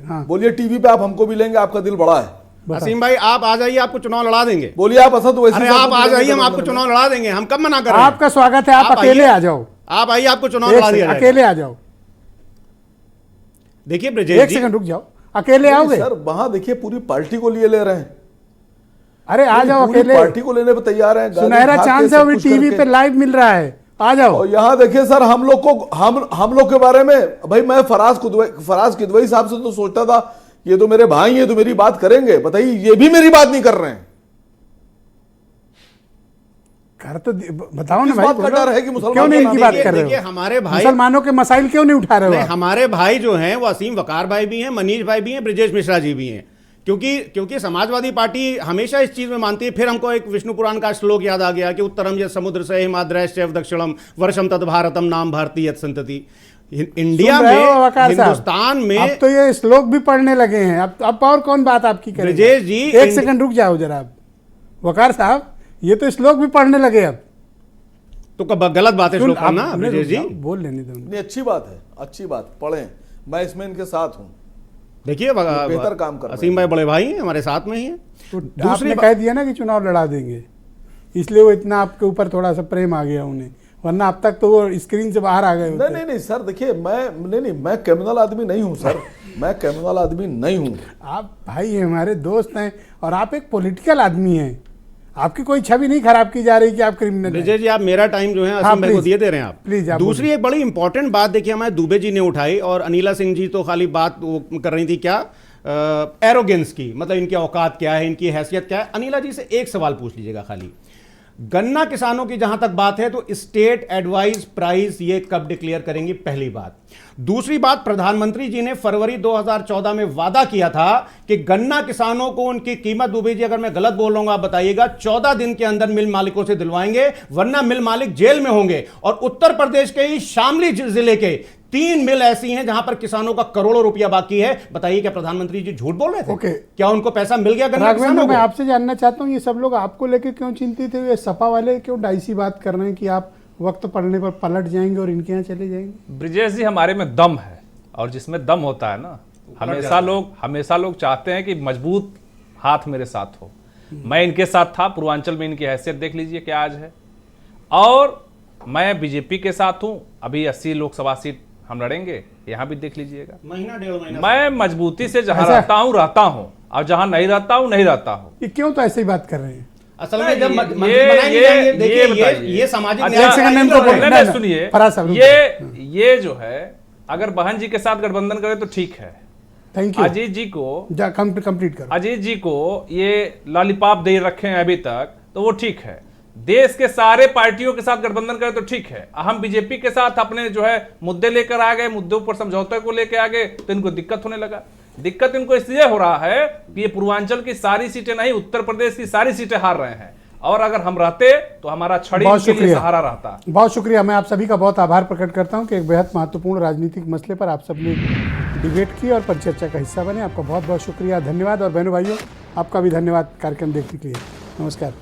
हाँ। बोलिए टीवी पे आप हमको भी लेंगे, आपका दिल बड़ा है। असीम भाई आप आ जाइए, आपको चुनाव लड़ा देंगे। बोलिए आप असद वैसे। अरे आप आ जाइए, हम आपको चुनाव लड़ा देंगे, हम कब मना कर रहे हैं? आपका स्वागत है, आप अकेले आ जाओ। आप आइए, आपको चुनाव लड़ा दिया जाएगा। अकेले आ जाओ। देखिए ब्रिजेश, 1 सेकंड रुक जाओ, अकेले आओगे? सर वहां देखिए पूरी पार्टी को लिए ले रहे हैं। अरे आ जाओ, अकेले पार्टी को लेने पे तैयार है। सुनहरा चांस है, अभी टीवी पे लाइव मिल रहा है, आ जाओ। और यहाँ देखिए सर, हम लोग के बारे में, भाई मैं फराज किदवई साहब से तो सोचता था ये तो मेरे भाई हैं तो मेरी बात करेंगे, बताइए ये भी मेरी बात नहीं कर रहे हैं। कर तो बताओ ना भाई, बात का डर है कि मुसलमान क्यों नहीं इनकी बात कर रहे हो? हमारे भाई मुसलमानों के मसाइल क्यों नहीं उठा रहे हो? हमारे भाई जो हैं वो असीम वकार भाई भी हैं, मनीष भाई भी हैं, ब्रिजेश मिश्रा जी भी हैं। क्योंकि समाजवादी पार्टी हमेशा इस चीज में मानती है। फिर हमको एक विष्णु पुराण का श्लोक याद आ गया कि उत्तरम यत् समुद्र से हिमाद्रैश्चैव दक्षिणम वर्षम तद भारतम नाम भारती यत् संतति। इंडिया में, हिंदुस्तान में अब तो ये श्लोक भी पढ़ने लगे हैं। अब और कौन बात आपकी करें? ब्रिजेश जी, एक सेकंड रुक जाओ जरा। वकार साहब, ये तो श्लोक भी पढ़ने लगे अब तो गलत बात है श्लोक पढ़ना ब्रिजेश जी? बोल लेने दो। नहीं, अच्छी बात है, अच्छी बात, पढ़ें, मैं इसमें इनके साथ हूं। देखिए बेहतर काम कर रहे हैं। असीम भाई बड़े भाई हैं, हमारे साथ में ही हैं। तो आपने कह दिया ना कि चुनाव लड़ा देंगे, इसलिए वो इतना आपके ऊपर थोड़ा सा प्रेम आ गया उन्हें, वरना अब तक तो वो स्क्रीन से बाहर आ गए होते। नहीं सर, देखिए मैं क्रिमिनल आदमी नहीं हूं सर, मैं क्रिमिनल आदमी नहीं हूं। आप भाई हैं, हमारे दोस्त हैं, और आप एक पॉलिटिकल आदमी हैं। आपकी कोई छवि नहीं खराब की जा रही कि आप क्रिमिनल। विजय जी, आप मेरा टाइम जो है असीम भाई को दे रहे हैं आप। प्लीज। दूसरी एक बड़ी इंपॉर्टेंट बात देखिए, हमारे दुबे जी ने उठाई और अनिला सिंह जी तो खाली बात वो कर रही थी क्या एरोगेंस की, मतलब इनकी औकात क्या है, इनकी हैसियत क्या है। अनिला जी से एक सवाल पूछ लीजिएगा खाली, गन्ना किसानों की जहां तक बात है तो स्टेट एडवाइस प्राइस ये कब डिक्लेयर करेंगी, पहली बात। दूसरी बात, प्रधानमंत्री जी ने फरवरी 2014 में वादा किया था कि गन्ना किसानों को उनकी कीमत, दुबे जी अगर मैं गलत बोल रहा हूं आप बताइएगा, 14 दिन के अंदर मिल मालिकों से दिलवाएंगे, वरना मिल मालिक जेल में होंगे। और उत्तर प्रदेश के ही शामली जिले के 3 मिल ऐसी हैं जहां पर किसानों का करोड़ों रुपया बाकी है। बताइए क्या प्रधानमंत्री जी झूठ बोल रहे थे? क्या उनको पैसा मिल गया गन्ना किसानों को? मैं आपसे जानना चाहता हूं, ये सब लोग आपको लेकर क्यों चिंतित है? ये सपा वाले क्यों डाइसी बात कर रहे हैं कि आप वक्त पड़ने पर पलट जाएंगे और इनके यहाँ चले जाएंगे? ब्रिजेश जी, हमारे में दम है, और जिसमें दम होता है ना, हमेशा लोग चाहते हैं कि मजबूत हाथ मेरे साथ हो। मैं इनके साथ था, पूर्वांचल में इनकी हैसियत देख लीजिए क्या आज है, और मैं बीजेपी के साथ हूं। अभी 80 लोकसभा सीट हम लड़ेंगे, यहां भी देख लीजिएगा। महीना डेढ़ महीना मैं मजबूती से जहां रहता हूं, और जहां नहीं रहता हूं। ये क्यों तो ऐसे ही बात कर रहे हैं? असल में जब ये सामाजिक सुनिए, ये जो है अगर बहन जी के साथ गठबंधन करे तो ठीक है। Thank you. अजीत जी को कंप्लीट करो। अजीत जी को ये लॉलीपॉप दे रखे हैं अभी तक, तो वो ठीक है। देश के सारे पार्टियों के साथ गठबंधन करें तो ठीक है। हम बीजेपी के साथ अपने जो है मुद्दे लेकर आ गए, मुद्दों पर समझौते को लेकर आ गए, तो इनको दिक्कत होने लगा। दिक्कत इनको इसलिए हो रहा है कि ये पूर्वांचल की सारी सीटें नहीं, उत्तर प्रदेश की सारी सीटें हार रहे हैं, और अगर हम रहते तो हमारा छड़ी के लिए सहारा रहता। बहुत शुक्रिया। मैं आप सभी का बहुत आभार प्रकट करता हूं कि एक बेहद महत्वपूर्ण राजनीतिक मसले पर आप सबने डिबेट की और परिचर्चा का हिस्सा बने। आपका बहुत बहुत शुक्रिया, धन्यवाद। और बहनों भाइयों, आपका भी धन्यवाद कार्यक्रम देखने के लिए। नमस्कार।